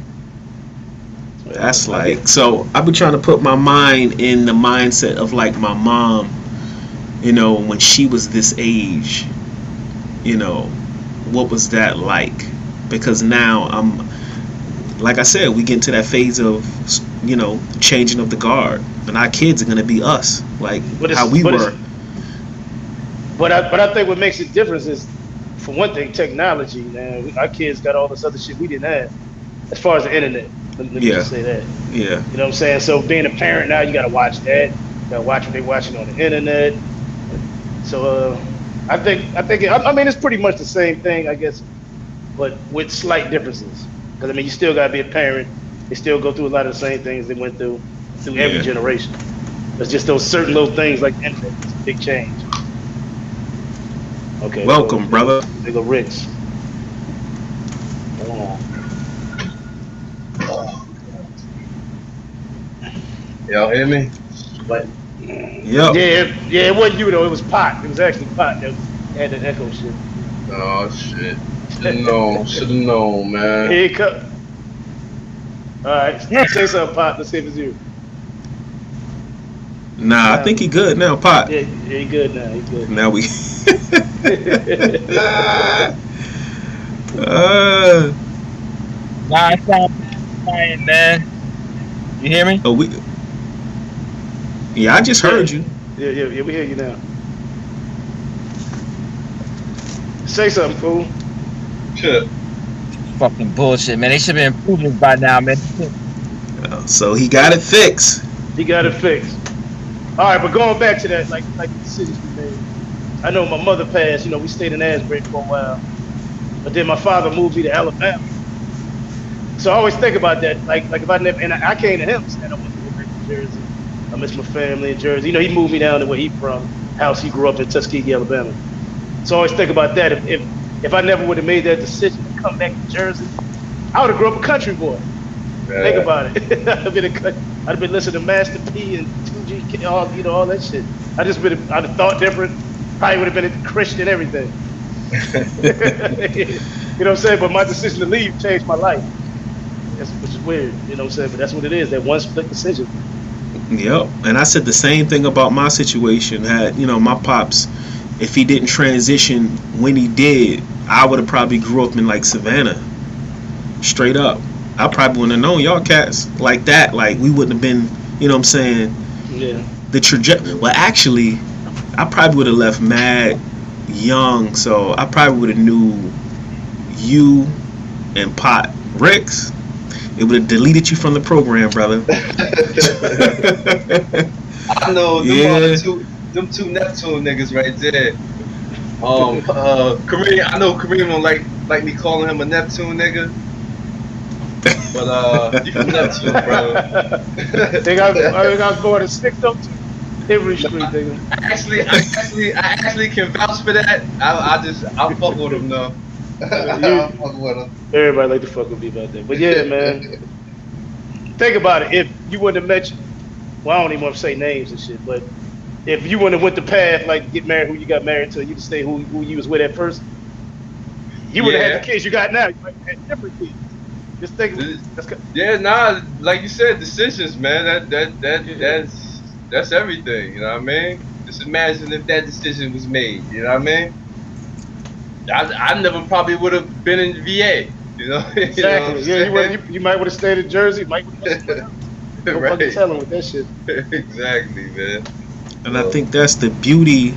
That's so I've been trying to put my mind in the mindset of like my mom, when she was this age, what was that like? Because now like I said, we get into that phase of, changing of the guard, and our kids are going to be us, like how we were. But I think what makes it different is, for one thing, technology, man. Our kids got all this other shit we didn't have, as far as the internet. Let me just say that. Yeah. You know what I'm saying? So being a parent now, you got to watch that. You got to watch what they're watching on the internet. So I think it's pretty much the same thing, I guess, but with slight differences. Because you still got to be a parent. They still go through a lot of the same things they went through every generation. There's just those certain little things like the internet. It's a big change. Okay. Welcome, brother. They go Ricks. Y'all hear me? But Yep. yeah, it wasn't you though. It was Pot. It was actually Pot that had that echo shit. Oh shit! Should've known, man. Here it comes. All right, say something, Pot. Let's see if it's you. Nah, I think he good now, Pot. Yeah, he good now. He good. Now we. Nah, I sound fine, man. You hear me? Oh, yeah, I just heard you. Yeah, we hear you now. Say something, fool. Shit. Fucking bullshit, man. They should have improved this by now, man. So he got it fixed. He got it fixed. All right, but going back to that, like the decisions we made. I know my mother passed. We stayed in Asbury for a while, but then my father moved me to Alabama. So I always think about that. Like if I never, and I came to him and said I want to go back to Jersey. I miss my family in Jersey. He moved me down to where he from, house he grew up in, Tuskegee, Alabama. So I always think about that. If I never would have made that decision to come back to Jersey, I would have grew up a country boy. Yeah. Think about it. I'd have been listening to Master P and 2G, all that shit. I'd have thought different. Probably would have been a Christian and everything. You know what I'm saying? But my decision to leave changed my life. Which is weird, you know what I'm saying? But that's what it is. That one split decision. Yep. And I said the same thing about my situation. Had, my pops, if he didn't transition when he did, I would have probably grew up in like Savannah. Straight up. I probably wouldn't have known y'all cats like that. Like, we wouldn't have been, you know what I'm saying? Yeah. The trajectory. Well, actually, I probably would have left mad young, so I probably would have knew you and Pot Ricks. It would have deleted you from the program, brother. I know them two Neptune niggas right there. Kareem, I know Kareem don't like me calling him a Neptune nigga. But you from Neptune, bro. I think I was born in 602 Every Street, nigga. I actually can vouch for that. I'll fuck with him though. I'll fuck with him. Everybody like to fuck with me about that. But yeah, man. Think about it. If you wouldn't have mentioned, well, I don't even want to say names and shit, but if you wouldn't have went the path, like get married who you got married to, you could stay who you was with at first, you would have had the kids you got now. You might have had different kids. Just think. Like you said, decisions, man. That's everything. You know what I mean? Just imagine if that decision was made. You know what I mean? I never probably would have been in VA. You know? Exactly. You might would have stayed in Jersey. Might would have. Don't fucking tell him with that shit. Exactly, man. And I think that's the beauty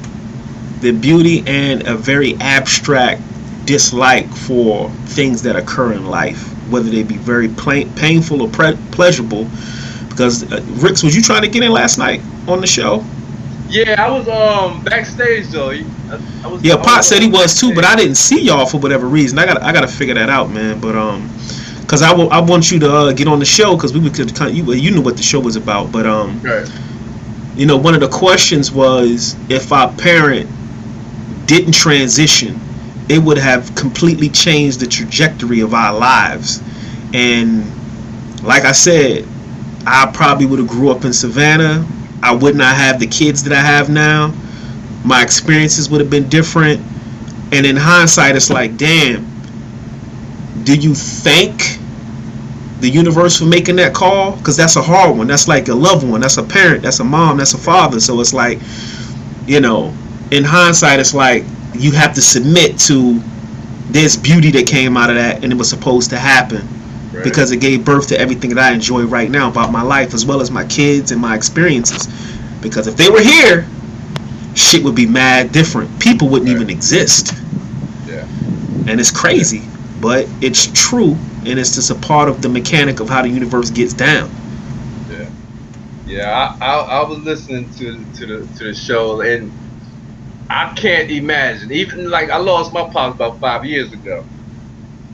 and a very abstract dislike for things that occur in life, whether they be very painful or pleasurable. Because Ricks, was you trying to get in last night on the show? Yeah, I was backstage though. Pot said he was too, but I didn't see y'all for whatever reason. I gotta figure that out, man. But because I want you to get on the show because you knew what the show was about. But right. One of the questions was if our parent didn't transition, it would have completely changed the trajectory of our lives. And like I said, I probably would have grew up in Savannah. I would not have the kids that I have now. My experiences would have been different. And in hindsight, it's like, damn, do you thank the universe for making that call? Because that's a hard one. That's like a loved one. That's a parent. That's a mom. That's a father. So it's like, in hindsight, it's like you have to submit to this beauty that came out of that, and it was supposed to happen. Right. Because it gave birth to everything that I enjoy right now about my life, as well as my kids and my experiences. Because if they were here, shit would be mad different. People wouldn't even exist. Yeah. And it's crazy, but it's true, and it's just a part of the mechanic of how the universe gets down. Yeah. Yeah. I was listening to the show, and I can't imagine. Even like I lost my pops about 5 years ago.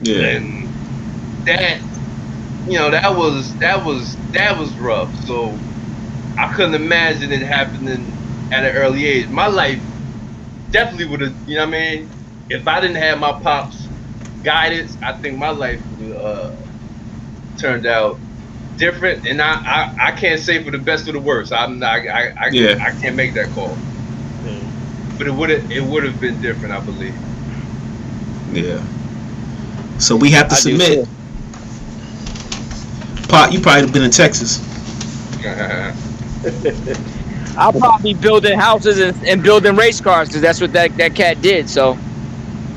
Yeah. And that was rough. So I couldn't imagine it happening at an early age. My life definitely would have, you know what I mean? If I didn't have my pops' guidance, I think my life would have turned out different. And I can't say for the best or the worst. I can't make that call. But it would have been different, I believe. Yeah. So we have to submit. Pot, you probably have been in Texas. I'll probably be building houses and building race cars because that's what that cat did. So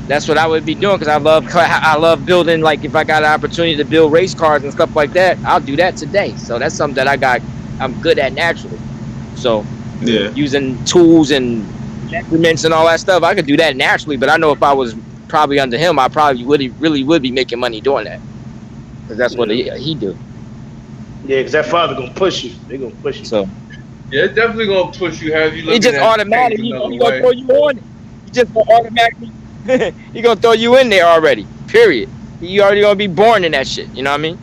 that's what I would be doing because I love building. Like if I got an opportunity to build race cars and stuff like that, I'll do that today. So that's something that I'm good at naturally. So using tools and measurements and all that stuff, I could do that naturally. But I know if I was probably under him, I probably really would be making money doing that because that's what he do. Yeah, because that father gonna push you. They gonna push you. So yeah, it's definitely gonna push you. Have you? He just automatically he gonna throw you on it. He just gonna automatically he gonna throw you in there already. Period. You already gonna be born in that shit. You know what I mean?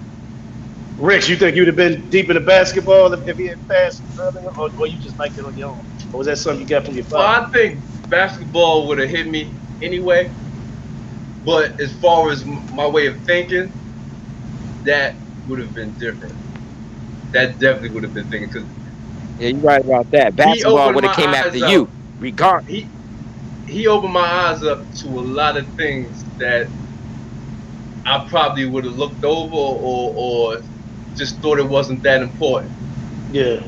Rich, you think you'd have been deep into basketball if he had passed earlier, or you just liked it on your own? Or was that something you got from your father? Well, I think basketball would have hit me anyway. But as far as my way of thinking, that would have been different. That definitely would have been thinking, because Yeah, you're right about that. he Basketball opened would have my came after eyes you, up. regardless. He opened my eyes up to a lot of things that I probably would have looked over or just thought it wasn't that important. Yeah.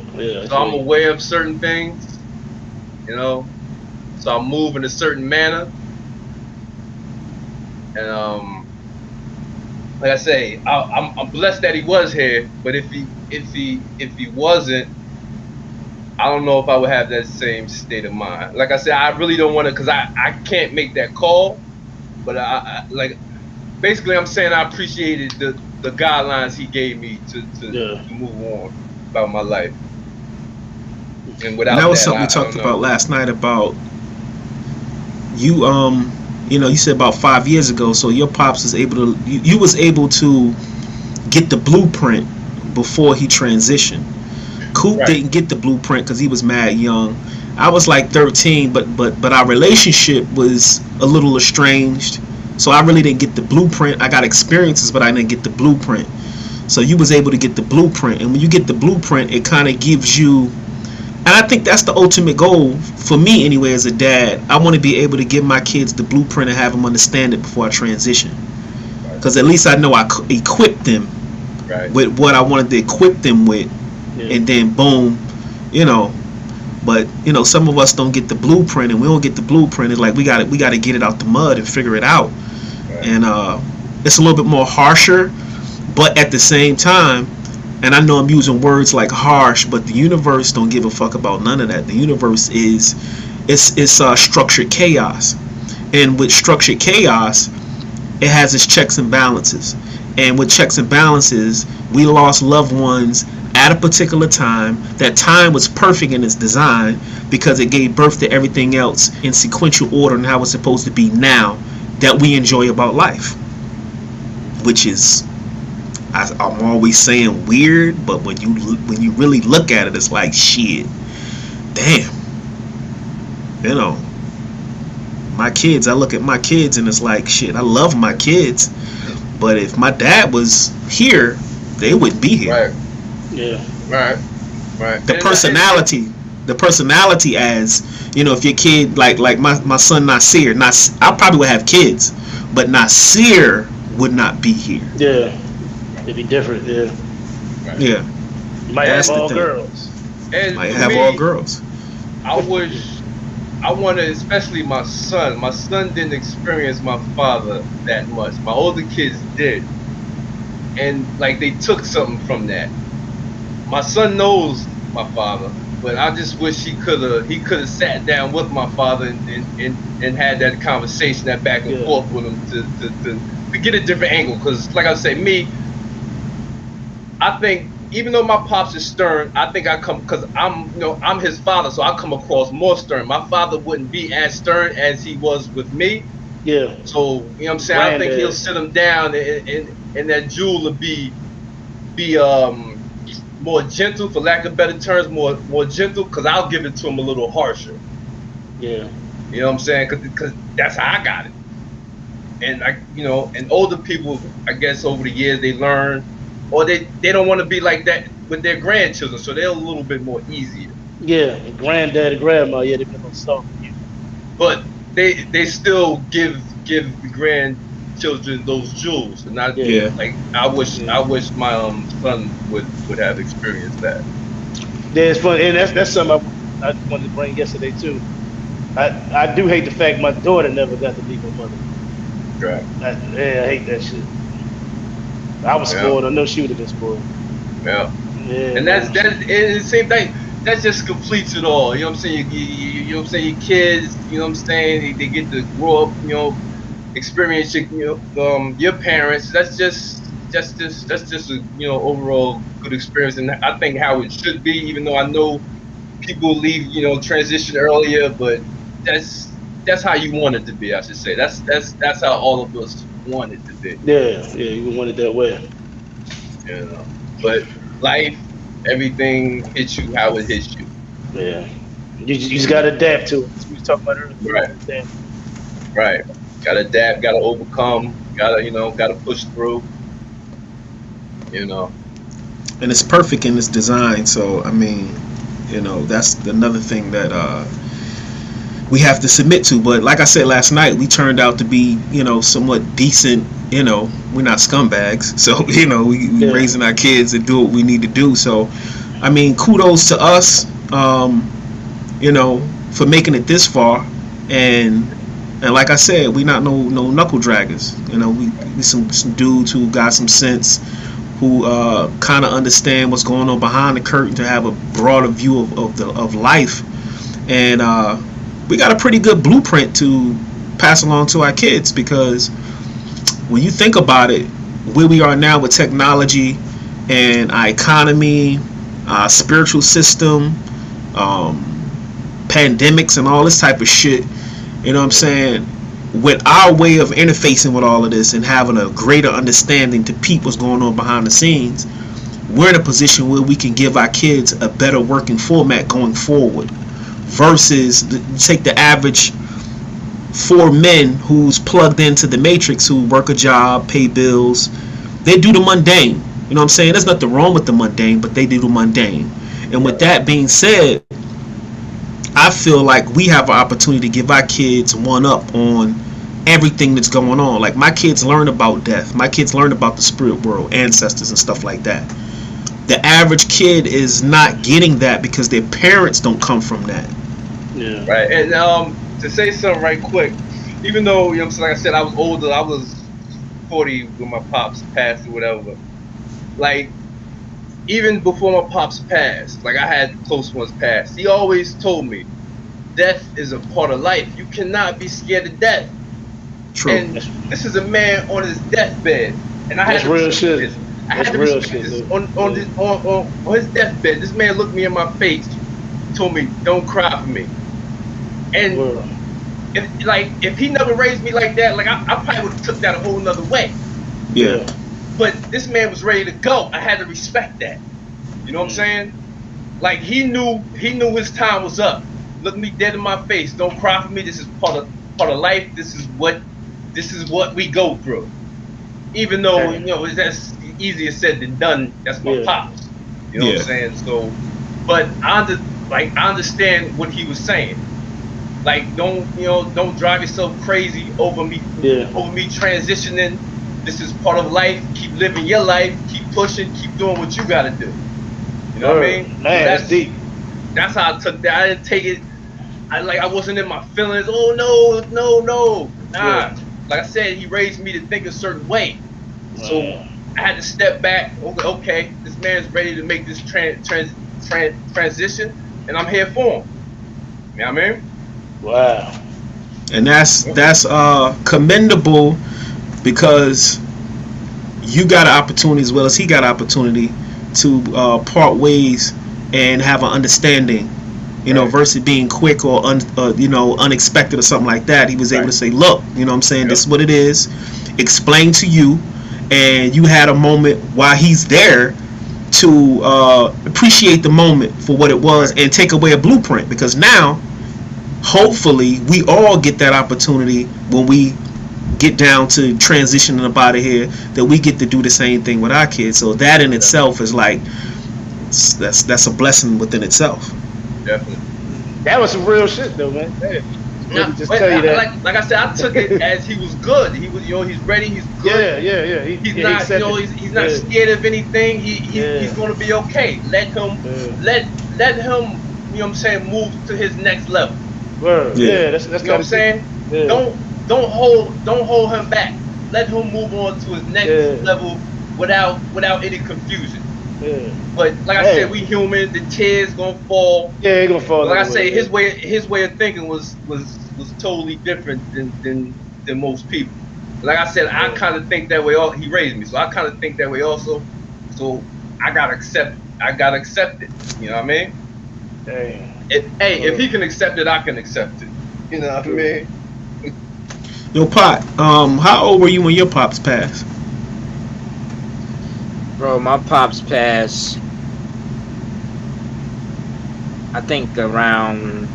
So I'm aware of certain things, you know. So I move in a certain manner, and like I say, I'm blessed that he was here. But if he wasn't, I don't know if I would have that same state of mind. Like I said, I really don't want to, because I can't make that call. But I like, basically I'm saying I appreciated the guidelines he gave me to move on about my life. And without And that was that, something we I talked don't about know. last night about you. You know, you said about 5 years ago. So your pops was able to. You was able to get the blueprint before he transitioned. Coop Right. didn't get the blueprint because he was mad young. I was like 13, but our relationship was a little estranged. So I really didn't get the blueprint. I got experiences, but I didn't get the blueprint. So you was able to get the blueprint, and when you get the blueprint, it kind of gives you. And I think that's the ultimate goal for me, anyway, as a dad. I want to be able to give my kids the blueprint and have them understand it before I transition. Because at least I know I equipped them with what I wanted to equip them with, and then boom, you know. But you know, some of us don't get the blueprint, and we don't get the blueprint. It's like we got to get it out the mud and figure it out. And it's a little bit more harsher, but at the same time. And I know I'm using words like harsh, but the universe don't give a fuck about none of that. The universe is structured chaos, and with structured chaos, it has its checks and balances. And with checks and balances, we lost loved ones at a particular time. That time was perfect in its design because it gave birth to everything else in sequential order and how it's supposed to be now that we enjoy about life, which is. I'm always saying weird, but when you really look at it, it's like shit. Damn. You know, my kids. I look at my kids and it's like shit. I love my kids, but if my dad was here, they wouldn't be here. Right. Yeah. Right. The personality as, you know, if your kid like my son Nasir, I probably would have kids, but Nasir would not be here. Yeah. It'd be different, yeah. Right. Yeah. You might That's have the all thing. girls. And Might for have me, all girls. I want to, especially my son. My son didn't experience my father that much. My older kids did, and like they took something from that. My son knows my father, but I just wish he could have sat down with my father and had that conversation, that back and forth with him to get a different angle. Because like I say, I think even though my pops is stern, I think because I'm his father, so I come across more stern. My father wouldn't be as stern as he was with me. Yeah. So you know what I'm saying? I think he'll sit him down and that Jewel will be more gentle, for lack of better terms, more gentle, because I'll give it to him a little harsher. Yeah. You know what I'm saying? Because that's how I got it. And and older people, I guess over the years they learn. Or they don't want to be like that with their grandchildren, so they're a little bit more easier. Yeah, granddad and grandma, they've been on soft with you. But they still give the grandchildren those jewels, and I wish my son would have experienced that. Yeah, it's funny, and that's something I wanted to bring yesterday too. I do hate the fact my daughter never got to meet my mother. Right. I hate that shit. I was spoiled. I know she would have been spoiled. Yeah. Yeah. And that's the same thing. That just completes it all. You know what I'm saying? You know what I'm saying? Your kids, you know what I'm saying? They get to grow up, experience your parents. That's just a overall good experience, and I think how it should be. Even though I know people leave, transition earlier, but that's how you want it to be. I should say that's how all of us want it to be. Yeah, you want it that way. But life, everything hits you how it hits you. Yeah, you just gotta adapt to it. As we were talking about earlier. Right. Gotta adapt. Gotta overcome. Gotta push through. You know. And it's perfect in its design. So I mean, that's another thing that we have to submit to. But like I said last night, we turned out to be, somewhat decent. We're not scumbags. So we raising our kids and do what we need to do. So I mean, kudos to us, for making it this far. And like I said, we not no knuckle draggers. We some dudes who got some sense, who kind of understand what's going on behind the curtain, to have a broader view of life. And we got a pretty good blueprint to pass along to our kids, because when you think about it, where we are now with technology and our economy, our spiritual system, pandemics and all this type of shit, you know what I'm saying? With our way of interfacing with all of this and having a greater understanding to peep what's going on behind the scenes, we're in a position where we can give our kids a better working format going forward, versus take the average 4 men who's plugged into the matrix, who work a job, pay bills. They do the mundane. You know what I'm saying? There's nothing wrong with the mundane, but they do the mundane. And with that being said, I feel like we have an opportunity to give our kids one up on everything that's going on. Like, my kids learn about death. My kids learn about the spirit world, ancestors and stuff like that. The average kid is not getting that because their parents don't come from that. Yeah. Right. And to say something right quick, even though, like I said, I was older, I was 40 when my pops passed or whatever. Like, even before my pops passed, like, I had close ones pass, he always told me, death is a part of life. You cannot be scared of death. True. And this is a man on his deathbed, and I had to respect this. I had to respect this. On his deathbed, this man looked me in my face, told me, "Don't cry for me." And if he never raised me like that, like, I probably would have took that a whole nother way. Yeah. But this man was ready to go. I had to respect that. You know what I'm saying? Like, he knew his time was up. Look me dead in my face. Don't cry for me. This is part of life. This is what we go through. Even though, that's easier said than done. That's my pops. You know what I'm saying? So, but I understand what he was saying. Like, don't drive yourself crazy over me transitioning. This is part of life. Keep living your life. Keep pushing. Keep doing what you gotta do. You know what I mean? Man, that's deep. That's how I took that. I didn't take it. I wasn't in my feelings. Oh no. Nah. Yeah. Like I said, he raised me to think a certain way. So I had to step back. Okay, this man's ready to make this transition, and I'm here for him. You know what I mean? Wow. And that's commendable, because you got an opportunity as well as he got an opportunity to part ways and have an understanding, versus being quick or unexpected or something like that. He was able to say, look, you know what I'm saying, this is what it is, explain to you, and you had a moment while he's there to appreciate the moment for what it was and take away a blueprint, because now hopefully we all get that opportunity when we get down to transitioning up out of here, that we get to do the same thing with our kids. So that in itself is like, that's a blessing within itself. Definitely. That was some real shit though, man. Tell you that. Like I said, I took it as he was good. He was, he's ready. He's good. Yeah. He's not, he's not scared of anything. He's going to be okay. Let him, let him, move to his next level. Word. Yeah, that's what I'm saying. Yeah. Don't hold him back. Let him move on to his next level without any confusion. Yeah. But like I said, we human. The tears gonna fall. Yeah, it's gonna fall. Like I say, his way of thinking was totally different than most people. Like I said, I kind of think that way. He raised me, so I kind of think that way also. So I gotta accept it. You know what I mean? If he can accept it, I can accept it. You know what I mean? Yo, Pot, how old were you when your pops passed? Bro, my pops passed, I think around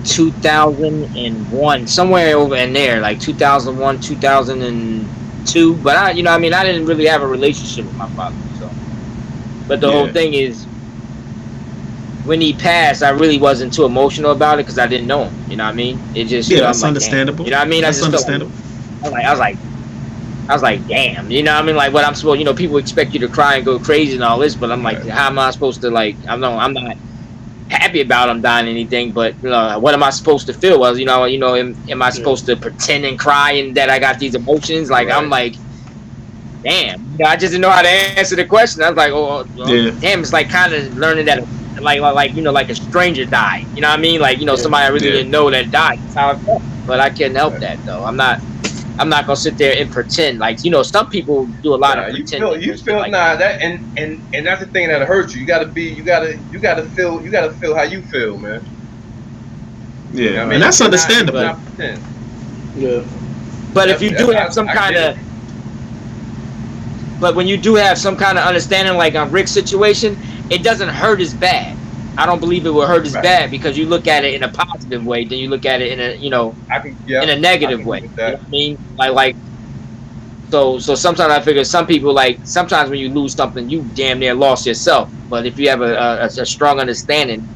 2001, somewhere over in there, like 2001, 2000 and two, but I didn't really have a relationship with my father. So, but the whole thing is, when he passed, I really wasn't too emotional about it because I didn't know him. You know what I mean? It just that's I'm like, understandable. damn. You know what I mean? That's I just understandable. I was like, damn. You know what I mean? Like, what I'm supposed, people expect you to cry and go crazy and all this, but I'm like, how am I supposed to I'm not happy about him dying or anything, but what am I supposed to feel? Well, am I supposed to pretend and cry and that I got these emotions? Like, I'm like, damn. I just didn't know how to answer the question. I was like, damn. It's like kind of learning that, like a stranger died. You know what I mean? Like, somebody I really didn't know that died. That's how I felt. But I couldn't help that though. I'm not gonna sit there and pretend. Like, some people do a lot of pretending. You feel like that, and that's the thing that hurts you. You gotta feel how you feel, man. Yeah, you know I mean? And that's understandable. Yeah. But if you do have some kind of, but when you do have some kind of understanding, like on Rick's situation, it doesn't hurt as bad. I don't believe it will hurt as bad because you look at it in a positive way, then you look at it in a in a negative way. You know what I mean? Like so sometimes I figure some people, sometimes when you lose something, you damn near lost yourself. But if you have a strong understanding,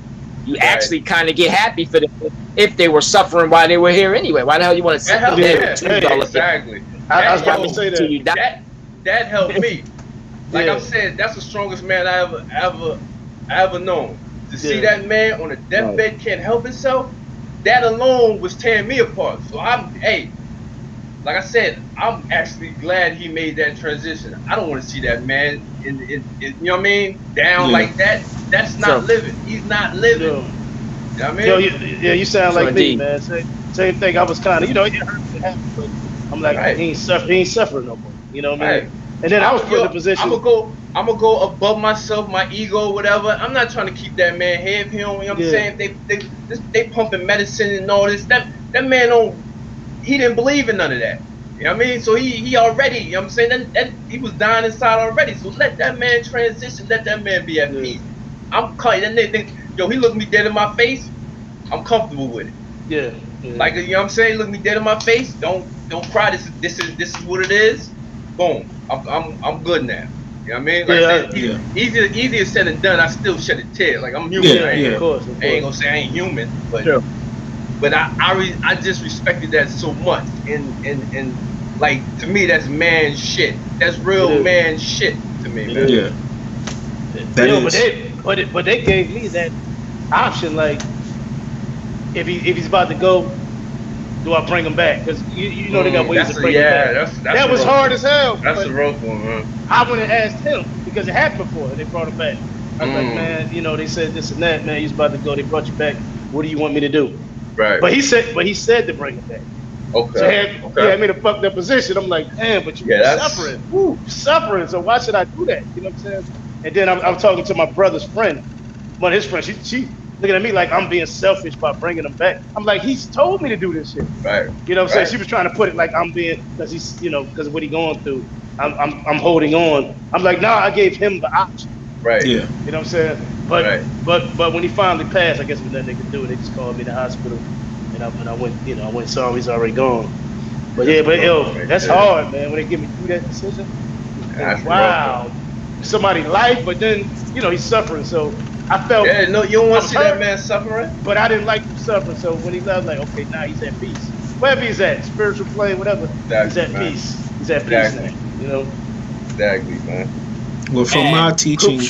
you actually kind of get happy for them if they were suffering while they were here anyway. Why the hell you want to sit there? Exactly. I was about to say that helped me. Like I said, that's the strongest man I ever known. To see that man on a deathbed can't help himself, that alone was tearing me apart. So like I said, I'm actually glad he made that transition. I don't want to see that man in you know what I mean, down like that. That's not living. He's not living. You know what I mean? You sound like me, man. Same thing. I was kind of, it hurt me to happen, but I'm like, he ain't suffering no more. You know what I mean? And then I was put in a position. I'm gonna go above myself, my ego, whatever. I'm not trying to keep that man here. You know what I'm saying? They pumping medicine and all this. That man he didn't believe in none of that. You know what I mean? So he already, you know what I'm saying? That he was dying inside already. So let that man transition. Let that man be at peace. I'm he looked me dead in my face. I'm comfortable with it. Yeah. Like, you know what I'm saying? Look me dead in my face. Don't cry. This is what it is. Boom. I'm good now. You know what I mean? Like easier said than done. I still shed a tear. Like, I'm human. Of course. I ain't gonna say I ain't human, but I just respected that so much. And like, to me, that's man shit. That's real man shit to me, man. Yeah. But they gave me that option. Like, if he's about to go, do I bring him back? Because you know they got ways to bring him back. That was hard as hell. That's a rough one, man. I went and asked him because it happened before. They brought him back. I was like, man, they said this and that. Man, he's about to go. They brought you back. What do you want me to do? Right. But he said to bring him back. Okay. So he had me in a fucked up position. I'm like, damn, but you're suffering. Woo, suffering. So why should I do that? You know what I'm saying? And then I'm talking to my brother's friend. One of his friends, she looking at me like I'm being selfish by bringing him back. I'm like, he's told me to do this shit. Right. You know what I'm saying? She was trying to put it like I'm being, because he's, because of what he's going through. I'm holding on. I'm like, nah, I gave him the option. Right. Yeah. You know what I'm saying? But when he finally passed, I guess with nothing they could do, they just called me to the hospital, and I went, I went and saw him. He's already gone. But that's hard, man. When they get me through that decision, wow, somebody's life, but then he's suffering. So I felt you don't want to see that man suffering. But I didn't like him suffering. So when he left, like, okay, now he's at peace. Wherever he's at, spiritual plane, whatever, he's at peace. He's at peace now. Exactly, man. Well, from my teachings,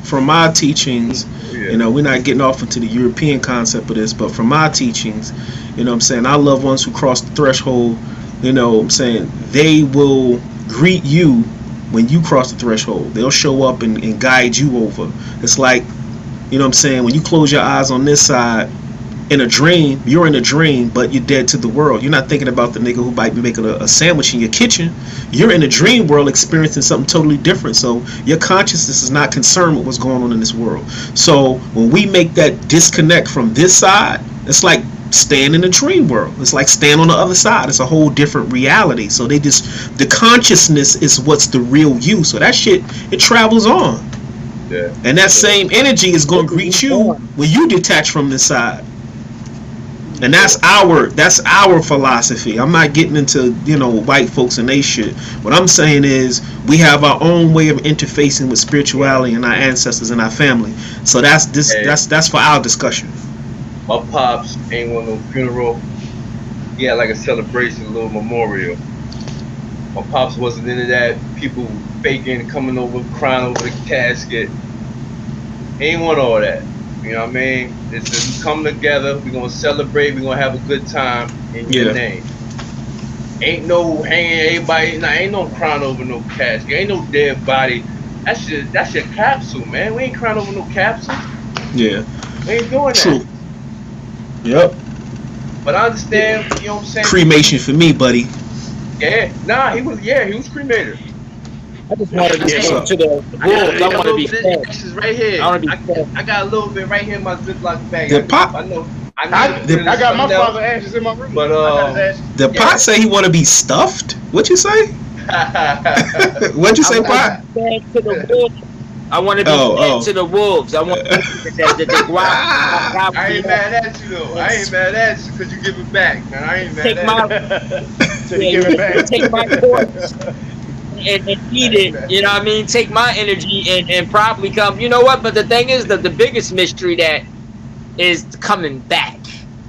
from my teachings, we're not getting off into the European concept of this, but from my teachings, what I'm saying, our loved ones who cross the threshold, I'm saying, they will greet you when you cross the threshold. They'll show up and guide you over. It's like, what I'm saying, when you close your eyes on this side, in a dream, you're in a dream, but you're dead to the world. You're not thinking about the nigga who might be making a sandwich in your kitchen. You're in a dream world experiencing something totally different. So your consciousness is not concerned with what's going on in this world. So when we make that disconnect from this side, it's like staying in the dream world. It's like staying on the other side. It's a whole different reality. So the consciousness is what's the real you. So that shit, it travels on. Yeah. And that same energy is going to greet you when you detach from this side. And that's our philosophy. I'm not getting into white folks and they shit. What I'm saying is we have our own way of interfacing with spirituality and our ancestors and our family. So that's for our discussion. My pops ain't want no funeral. He had like a celebration, a little memorial. My pops wasn't into that. People faking, coming over, crying over the casket. He ain't want all that. You know what I mean? It's just come together. We're gonna celebrate. We're gonna have a good time in your name. Ain't no hanging everybody. Nah, ain't no crying over no casket. Ain't no dead body. That's your capsule, man. We ain't crying over no capsule. Yeah. We ain't doing True. that. Yep. But I understand. You know what I'm saying? Cremation for me, buddy. Yeah. Nah, he was cremated. I just wanted to get to the wolves. I want to be fair. This is right here. I want to be fair. I got a little bit right here in my Ziploc bag. I got my father's ashes in my room. But the pot say he want to be stuffed. What you say? What'd you say, pot? To the wolves. I want to be fed to the wolves. I want the guap. I ain't mad at you though. I ain't mad at you because you give it back, man. I ain't mad at you. Take my corpse and eat it. You know what I mean? Take my energy and probably come. You know what? But the thing is, the biggest mystery that is coming back,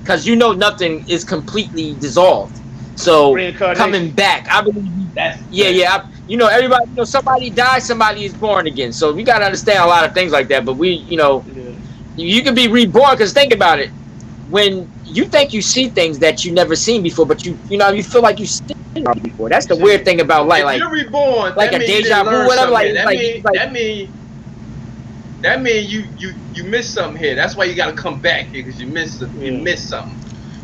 because nothing is completely dissolved. So coming back, I believe that's everybody, somebody dies, somebody is born again. So we got to understand a lot of things like that. But you can be reborn, because think about it. When you think you see things that you never seen before, but you feel like you seen it before. That's the weird thing about life. Like you're reborn, like a deja vu, whatever. That mean you missed something here. That's why you got to come back here, because you missed something.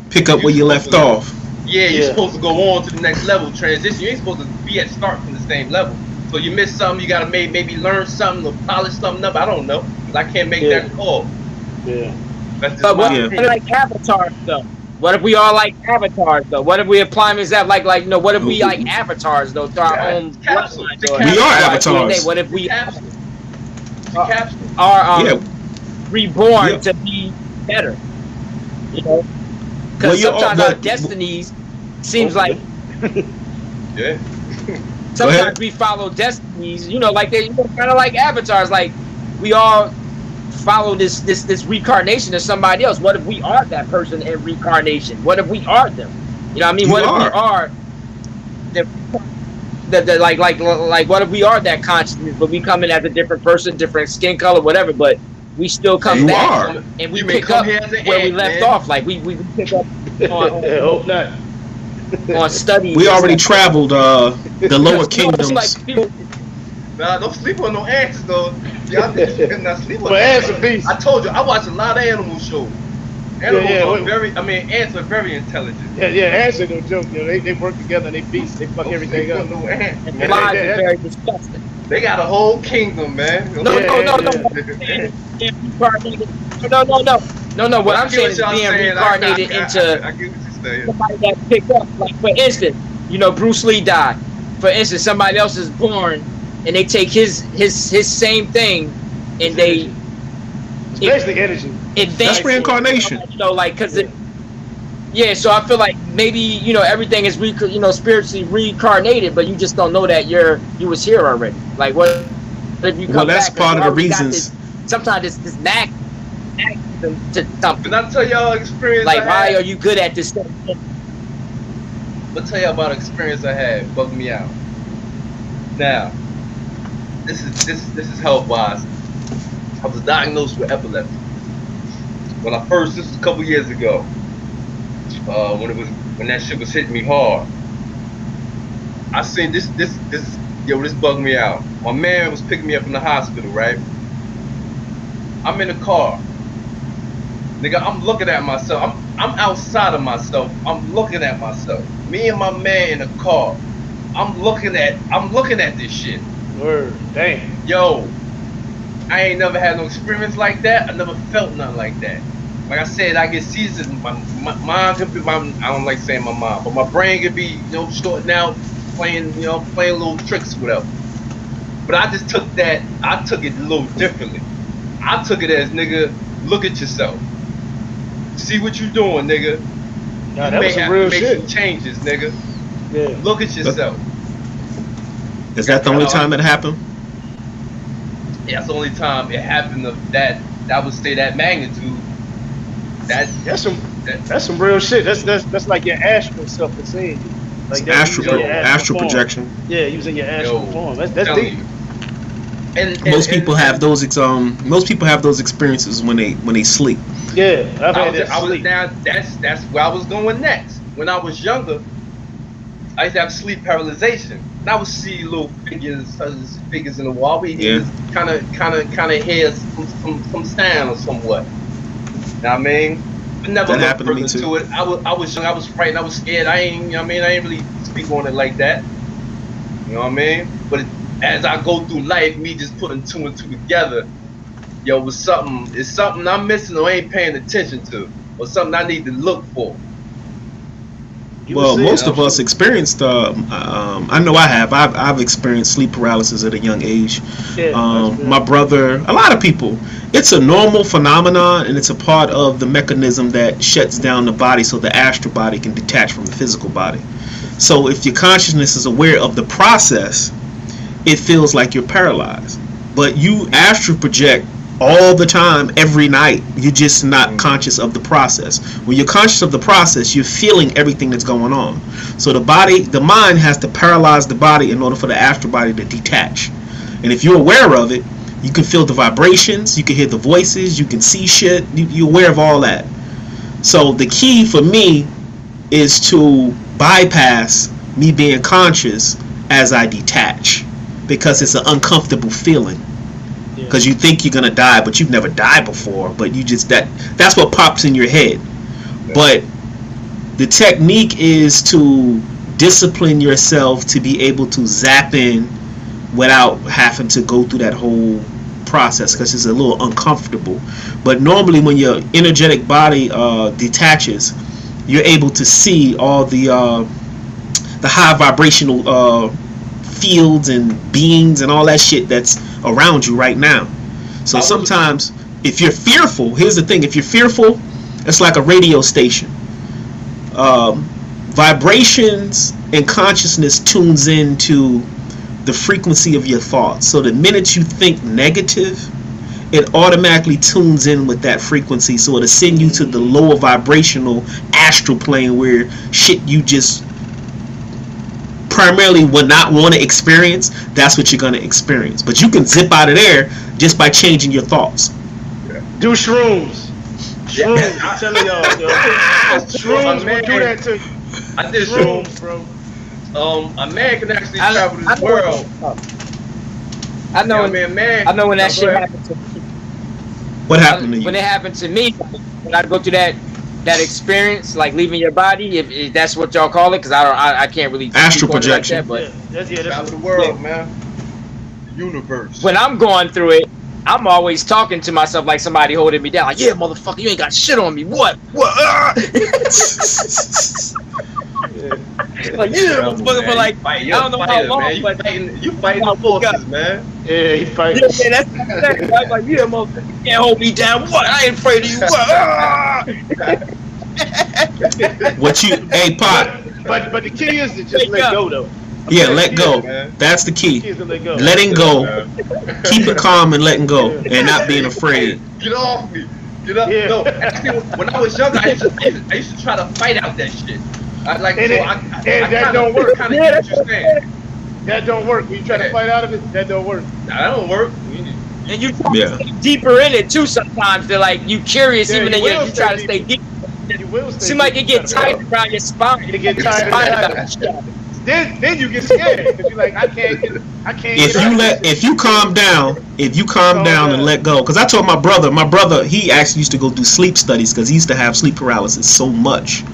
Pick up where you left off. Yeah, you're supposed to go on to the next level, transition. You ain't supposed to be at start from the same level. So you missed something. You gotta maybe learn something or polish something up. I don't know, because I can't make that call. Yeah. But what if like avatars though? What if we all like avatars though? What if we apply that like what if we like avatars though to our own bloodline? We are avatars. What if we are reborn to be better? Because sometimes our destinies seems like sometimes we follow destinies, like they kind of like avatars. Like we all follow this reincarnation of somebody else. What if we are that person in reincarnation? What if we are them? You know what I mean? What if we are like what if we are that consciousness, but we come in as a different person, different skin color, whatever, but we still come back and we pick up where we left off. Like we pick up hope not. On studies. We already traveled the lower kingdoms. Nah, don't sleep on no ants though. Y'all not sleep on ants are beasts. I told you, I watch a lot of animal shows. Ants are very intelligent. Yeah, ants are no joke. They work together and they beasts. They fuck everything up. No ants. And flies are very disgusting. They got a whole kingdom, man. No. What I'm saying is being reincarnated into somebody that pick up. Like for instance, Bruce Lee died. For instance, somebody else is born and they take his same thing and they basically energy. That's reincarnation. So I feel like maybe everything is spiritually reincarnated, but you just don't know that you was here already. Like what if you come Well, that's back part of the reasons. Sometimes this knack to something. Can I tell y'all experience? Like why are you good at this stuff? I'll tell you about an experience I had. Bugged me out. Now, this is health wise. I was diagnosed with epilepsy. This was a couple years ago. When that shit was hitting me hard. I seen this bugged me out. My man was picking me up from the hospital, right? I'm in the car. Nigga, I'm looking at myself. I'm outside of myself. I'm looking at myself. Me and my man in the car. I'm looking at this shit. Word, damn. Yo, I ain't never had no experience like that. I never felt nothing like that. Like I said, I get seizures. My mind could be I don't like saying my mind, but my brain could be, shorting out, playing little tricks, whatever. But I just took it a little differently. I took it as, nigga, look at yourself. See what you doing, nigga. Nah, You that may was some have real to make shit. some changes, nigga. Yeah. Look at yourself. Is that the only time it happened? Yeah, that's the only time it happened of that. I would say that magnitude. That's some real shit. That's like your astral self is saying you. Like that. Astral projection. Yeah, using your astral form. That's telling deep. you. And Most people have those experiences when they sleep. Yeah, I've had that I was sleep. now. That's where I was going next. When I was younger, I used to have sleep paralyzation. And I would see little figures in the wall. We just kind of hear some sound or somewhat. You know what I mean? But never looked further into it. I was young. I was frightened. I was scared. I ain't really speak on it like that. You know what I mean? But as I go through life, me just putting two and two together, it's something I'm missing or ain't paying attention to, or something I need to look for. Well, most of us experienced. I know I have. I've experienced sleep paralysis at a young age. My brother, a lot of people. It's a normal phenomenon, and it's a part of the mechanism that shuts down the body, so the astral body can detach from the physical body. So, if your consciousness is aware of the process, it feels like you're paralyzed. But you astral project all the time, every night. You're just not conscious of the process. When you're conscious of the process, you're feeling everything that's going on. So the mind has to paralyze the body in order for the astral body to detach. And if you're aware of it, you can feel the vibrations, you can hear the voices, you can see shit, you're aware of all that. So the key for me is to bypass me being conscious as I detach, because it's an uncomfortable feeling. Because you think you're gonna die, but you've never died before. But you just that's what pops in your head. Yeah. But the technique is to discipline yourself to be able to zap in without having to go through that whole process, because it's a little uncomfortable. But normally, when your energetic body detaches, you're able to see all the high vibrational fields and beings and all that shit that's around you right now. So sometimes if you're fearful, here's the thing, if you're fearful, it's like a radio station. Vibrations and consciousness tunes into the frequency of your thoughts. So the minute you think negative, it automatically tunes in with that frequency, so it'll send you to the lower vibrational astral plane where shit you just primarily would not want to experience. That's what you're going to experience. But you can zip out of there just by changing your thoughts. Do shrooms. Shrooms, I'm telling y'all, yo. Shrooms will do that to you. I did shrooms, bro. A man can actually travel this world. I know when that shit happened to me. What happened to you? When it happened to me, when I go through that experience, like leaving your body, if that's what y'all call it, because I can't really astral projection. Like that, but that's the world, man. The universe. When I'm going through it, I'm always talking to myself like somebody holding me down, like, yeah, motherfucker, you ain't got shit on me. What? Like, yeah, motherfucker, but like, I don't know how long, man. but you fighting the forces, man. Yeah, he fighting. Yeah, that's what I'm saying. I'm like, yeah, motherfucker, you can't hold me down. What? I ain't afraid of you. What? Hey, Pop. But the key is to just let go, though. Let go. That's the key. Letting go. Keep it calm and letting go, and not being afraid. Get off me. Get up. Yeah. No, actually, when I was younger, I used to try to fight out that shit. That don't work. Kind of get what you're saying. That don't work. When you try to fight out of it, that don't work. Nah, that don't work. And you try to stay deeper in it too. Sometimes they're like you curious, even though you try to stay deep. You will stay. Seems like it get tight around your spine. You get tired. Then you get scared because you're like, I can't. If you calm down and let go. Because I told my brother, he actually used to go do sleep studies because he used to have sleep paralysis so much,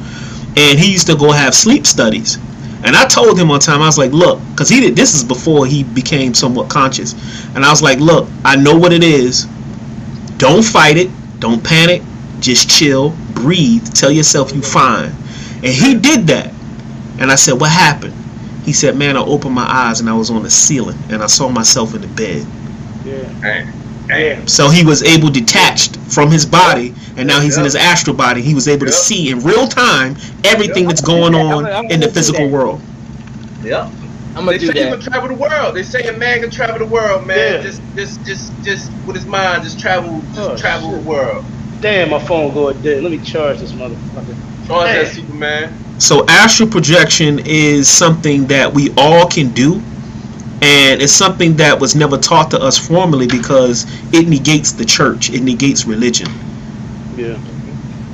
and he used to go have sleep studies. And I told him one time, I was like, look, because this is before he became somewhat conscious, and I was like, look, I know what it is. Don't fight it. Don't panic. Just chill, breathe, tell yourself you fine. And he did that. And I said, what happened? He said, man, I opened my eyes and I was on the ceiling and I saw myself in the bed. Yeah. Yeah. So he was able detached from his body, and now he's in his astral body. He was able to see in real time everything that's going on in the physical world. Yep. I'm gonna They do say you that. can travel the world. They say a man can travel the world, man. Yeah. Just with his mind, just travel Oh, the world. Damn, my phone going dead. Let me charge this motherfucker. Oh, Damn. that Superman. So astral projection is something that we all can do, and it's something that was never taught to us formally because it negates the church, it negates religion. Yeah.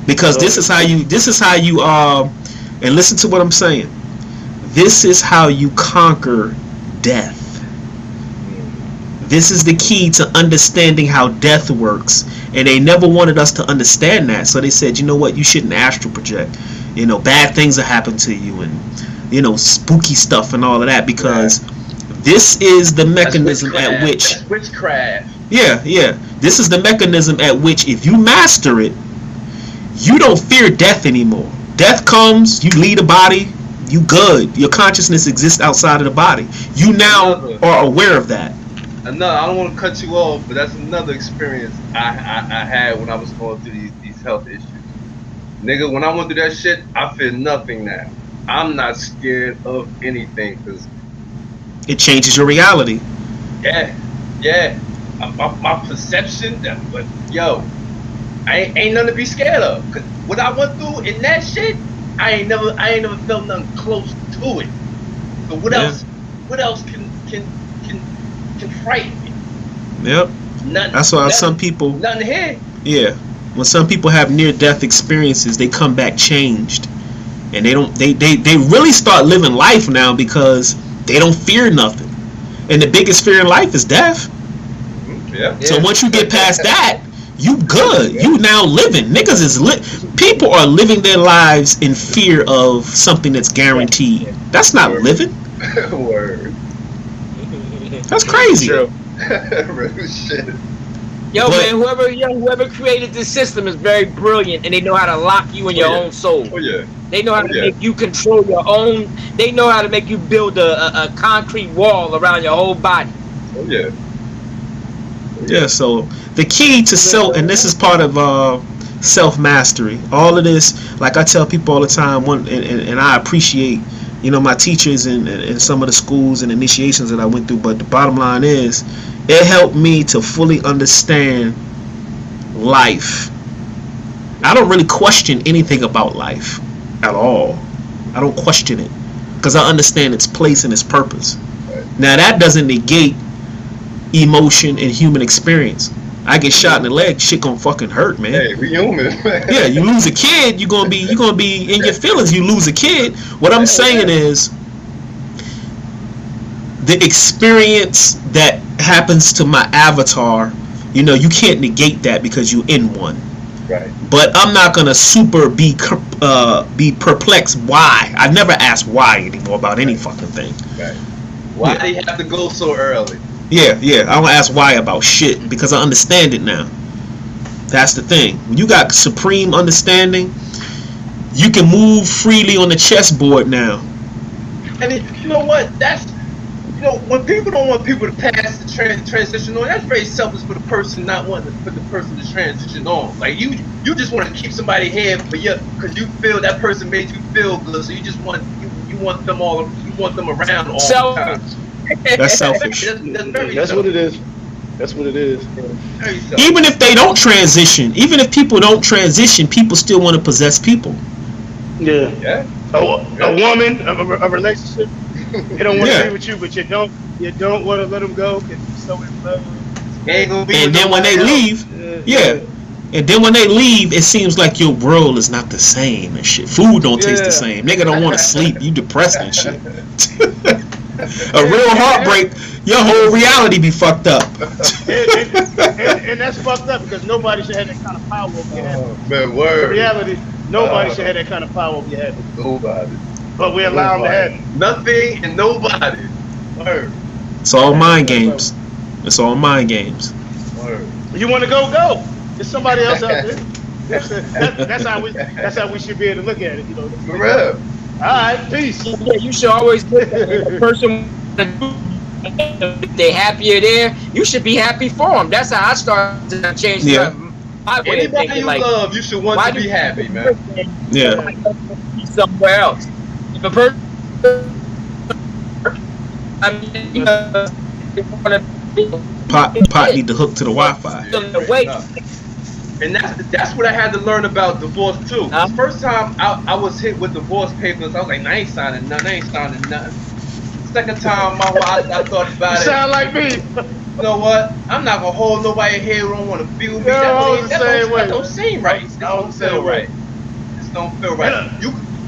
Because this is how you and listen to what I'm saying. This is how you conquer death. This is the key to understanding how death works, and they never wanted us to understand that, so they said, you know what, you shouldn't astral project. You know, bad things will happen to you, and you know, spooky stuff and all of that, because this is the mechanism at which That's witchcraft. yeah, this is the mechanism at which if you master it, you don't fear death anymore. Death comes, you leave the body, you good. Your consciousness exists outside of the body. You now are aware of that. Another, I don't want to cut you off, but that's another experience I had when I was going through these health issues. Nigga, when I went through that shit, I feel nothing now. I'm not scared of anything, because It changes your reality. yeah, my perception, but yo, I ain't nothing to be scared of. Cause what I went through in that shit, I ain't never felt nothing close to it. So what else can frighten me? Yep. Nothing. That's why nothing, some people, nothing here. yeah, when some people have near-death experiences, they come back changed, and they really start living life now because they don't fear nothing. And the biggest fear in life is death. Yeah. So once you get past that, you good. You now living. Niggas is people are living their lives in fear of something that's guaranteed. That's not living. Word. That's crazy. Real shit. Yo, But- man, whoever created this system is very brilliant, and they know how to lock you in your own soul. Oh yeah. They know how to make you control your own. They know how to make you build a concrete wall around your whole body. Oh yeah. Yeah, so the key to self, and this is part of self-mastery. All of this, like I tell people all the time, and I appreciate, you know, my teachers and some of the schools and initiations that I went through, but the bottom line is, it helped me to fully understand life. I don't really question anything about life at all. I don't question it because I understand its place and its purpose. Now that doesn't negate emotion and human experience. I get shot in the leg, shit gonna fucking hurt, man. Hey, we human. Yeah, you lose a kid, you're gonna be in your feelings. You lose a kid. What I'm saying is, the experience that happens to my avatar, you know, you can't negate that because you're in one. Right. But I'm not gonna be perplexed why. I never ask why anymore about any fucking thing. Right. Why do you have to go so early? Yeah, I don't ask why about shit because I understand it now. That's the thing. When you got supreme understanding, you can move freely on the chessboard now. And you know what? That's, you know, when people don't want people to pass the transition on, that's very selfish for the person not wanting for the person to transition on. Like you just want to keep somebody here for you because you feel that person made you feel good, so you just want you want them around all the time. That's selfish. That's what it is. That's what it is. Very selfish. Even if they don't transition, even if people don't transition, people still want to possess people. Yeah. Yeah. A woman, a relationship, they don't want to Yeah. be with you, but you don't want to let them go because you're so in love. Ain't gonna be And with then when they nobody else. leave, yeah. And then when they leave, it seems like your world is not the same and shit. Food don't taste the same. Nigga don't want to sleep. You depressed and shit. A real heartbreak, your whole reality be fucked up. and that's fucked up because nobody should have that kind of power over your head. Oh, man, In word. reality, nobody should have that kind of power over your head. Nobody. But we allow them to have it. Nothing and nobody. Word. It's all mind games. It's all mind games. Word. You want to go? There's somebody else out there. That's how we should be able to look at it. You know. For real. All right, peace. Yeah, you should always look at the person if they happier there, you should be happy for them. That's how I started to change my way of Anybody thinking. you Like, love, you should want to be happy, man. Yeah. Somewhere else. If a person, I mean, you know, Pot need to hook to the Wi-Fi. And that's what I had to learn about divorce too. The first time I was hit with divorce papers, I was like, I ain't signing nothing. Second time, I thought about it. Sound like me. You know what? I'm not gonna hold nobody here who don't want to feel me. That don't seem right. This don't feel right. This don't feel right.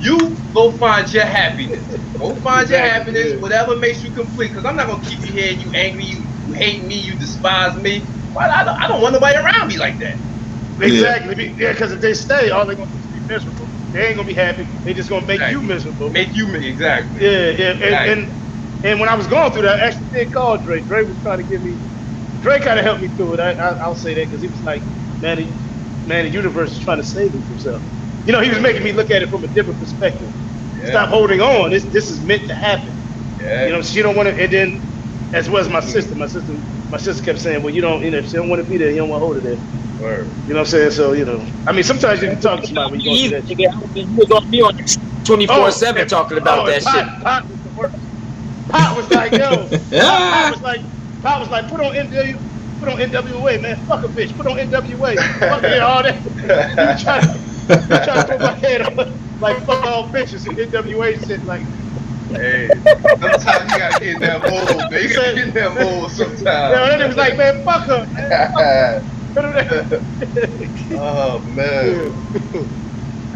You go find your happiness. Go find your happiness. Whatever makes you complete. Because I'm not gonna keep you here. You angry. You hate me. You despise me. Well, I don't want nobody around me like that. Exactly. Yeah, because if they stay, all they're gonna do is be miserable. They ain't gonna be happy. They just gonna make you miserable. Exactly. Yeah. And when I was going through that, I actually did call Dre. Dre was trying to give me. Dre kind of helped me through it. I'll say that because he was like, man, the universe is trying to save him from himself. You know, he was making me look at it from a different perspective. Yeah. Stop holding on. This is meant to happen. Yeah. You know, she don't want to. And then, as well as my sister kept saying, well, you don't. You know, if she don't want to be there, you don't want to hold her there. Word. You know what I'm saying? So, you know, I mean, sometimes you can talk to somebody when you go through that. You was on me on 24/7 talking about that shit. Pot was the worst. Pot was like, yo. Pot was like, put on NWA, man. Fuck a bitch. Put on NWA. Fuck it, all that. You try to throw my head on like fuck all bitches and NWA shit like. Hey, sometimes you gotta get in that mold, baby. You gotta get in that mold sometimes. Yeah, that was like, man, fuck her, man. Oh man.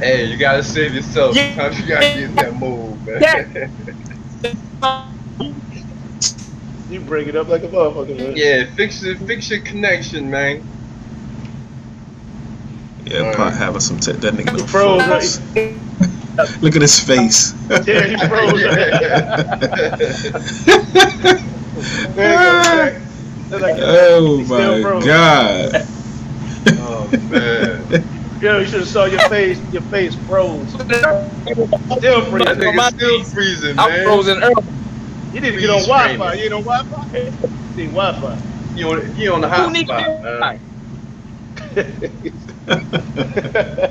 Hey, you gotta save yourself. Sometimes you gotta get in that mold, man. You bring it up like a motherfucker, man. Yeah, fix your connection, man. Yeah, Pot having some that nigga no froze. Right? Look at his face. Yeah, he froze. Oh my god. Oh man. Yo, you should have saw your face. Your face froze. Still freezing. That nigga still freezing, man. I'm frozen early. You need to get on Wi-Fi. You ain't on Wi-Fi? You need Wi-Fi. You on the hot spot, man.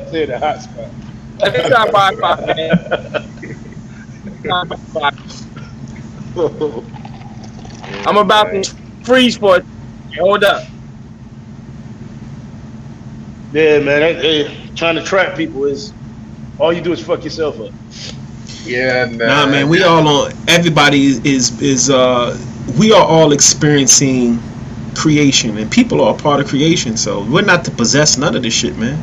Say the hot spot. Let me try Wi-Fi, man. I'm about to freeze for it. Hold up. Yeah, man. Trying to trap people is all you do is fuck yourself up. Yeah, man. Nah, man. We all on. Everybody is we are all experiencing creation, and people are a part of creation. So we're not to possess none of this shit, man.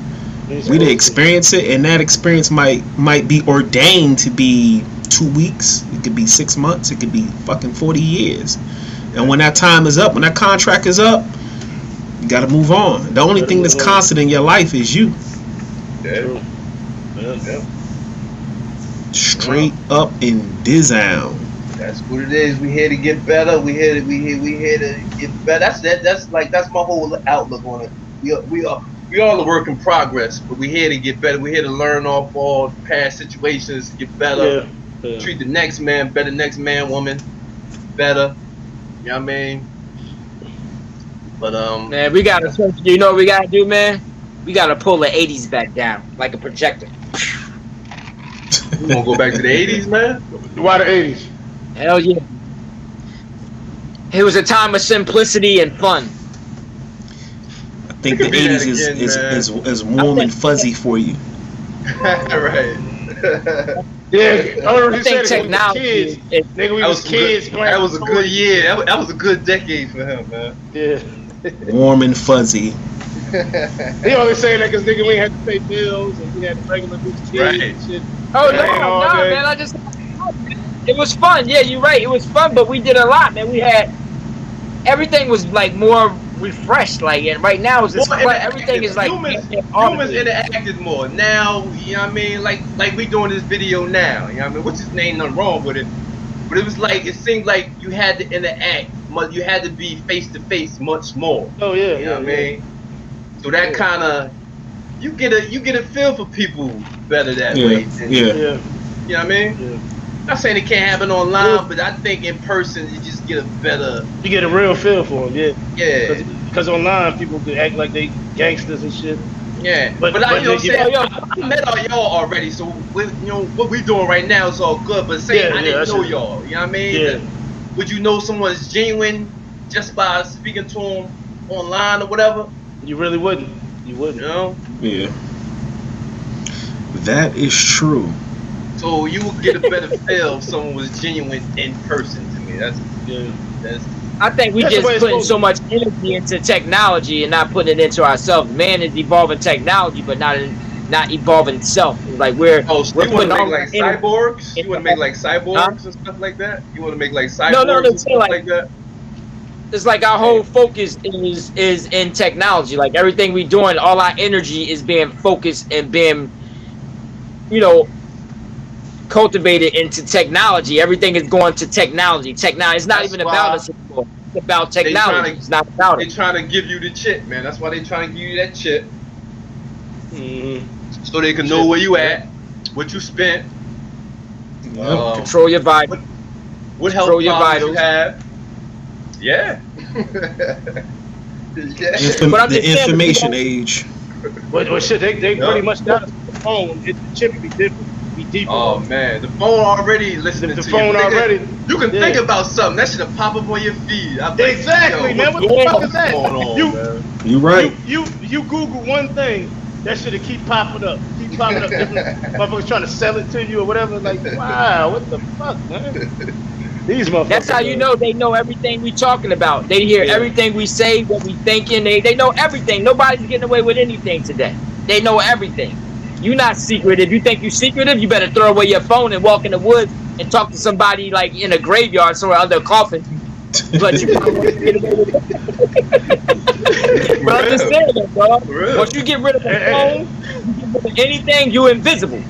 We to experience it, and that experience might be ordained to be 2 weeks. It could be 6 months. It could be fucking 40 years. And when that time is up, when that contract is up, you got to move on. The only thing that's constant in your life is you. Yeah. Straight up and down. That's what it is. We here to get better. We here to get better. That's my whole outlook on it. We all a work in progress, but we here to get better. We here to learn off all past situations, to get better. Yeah. Treat the next man better, next man, woman better. You know what I mean? But man, we gotta. You know what we gotta do, man? We gotta pull the '80s back down like a projector. We gonna go back to the '80s, man? Why the '80s? Hell yeah! It was a time of simplicity and fun. I think the '80s is warm and fuzzy for you. Right. Yeah, I think technology. Nigga, we was kids. That was a good year. That was a good decade for him, man. Yeah. Warm and fuzzy. He always saying that because nigga, we ain't had to pay bills and we had regular kids and shit. Oh no, man! It was fun. Yeah, you're right. It was fun, but we did a lot, man. We had everything was like more refreshed, like, and right now it's just everything is like humans interacted more now. You know what I mean? Like we doing this video now. You know what I mean? Which is ain't nothing wrong with it, but it was like it seemed like you had to interact. You had to be face to face much more. Oh yeah, you know what I mean? So that kind of you get a feel for people better that way. You know what I mean? Yeah. not saying it can't happen online, but I think in person you just get a better. You get a real feel for them, yeah. Yeah. Because online people can act like they gangsters and shit. Yeah. But you know what I'm saying? I met all y'all already, so what we doing right now is all good. But say I didn't know y'all, you know what I mean? Yeah. Would you know someone's genuine just by speaking to them online or whatever? You really wouldn't. You wouldn't. You know? Yeah. That is true. So you would get a better feel if someone was genuine in person to me. That's I think we just putting so much energy into technology and not putting it into ourselves. Man is evolving technology, but not evolving itself. Like we're you want to make like energy. cyborgs? You want to make like cyborgs and stuff like that? You want to make like cyborgs no, and stuff like that? It's like our whole focus is in technology. Like everything we doing, all our energy is being focused and being, cultivated into technology. Everything is going to technology. Technology. It's not even about us anymore. It's about technology. It's not about it. They trying to give you the chip, man. That's why they trying to give you that chip. Mm-hmm. So they can know where you at, what you spent. Control your vitals. What health problems you have. Yeah. The information age. Well, shit, they pretty much got us on the phone. The chip would be different. Be deeper. Oh man, the phone already listening the to phone you. already. You can think about something. That should pop up on your feed. Exactly, man. What the fuck is that? Man? You right. You Google one thing, that should keep popping up. Keep popping up. Different motherfuckers trying to sell it to you or whatever. Like, wow, what the fuck, man? These motherfuckers. That's how you know they know everything we talking about. They hear everything we say, what we thinking. They know everything. Nobody's getting away with anything today. They know everything. You're not secretive. You think you're secretive, you better throw away your phone and walk in the woods and talk to somebody like in a graveyard somewhere under a coffin. But you probably won't get away with it. But understand that, bro. Once you get rid of the phone, you get rid of anything, you're invisible.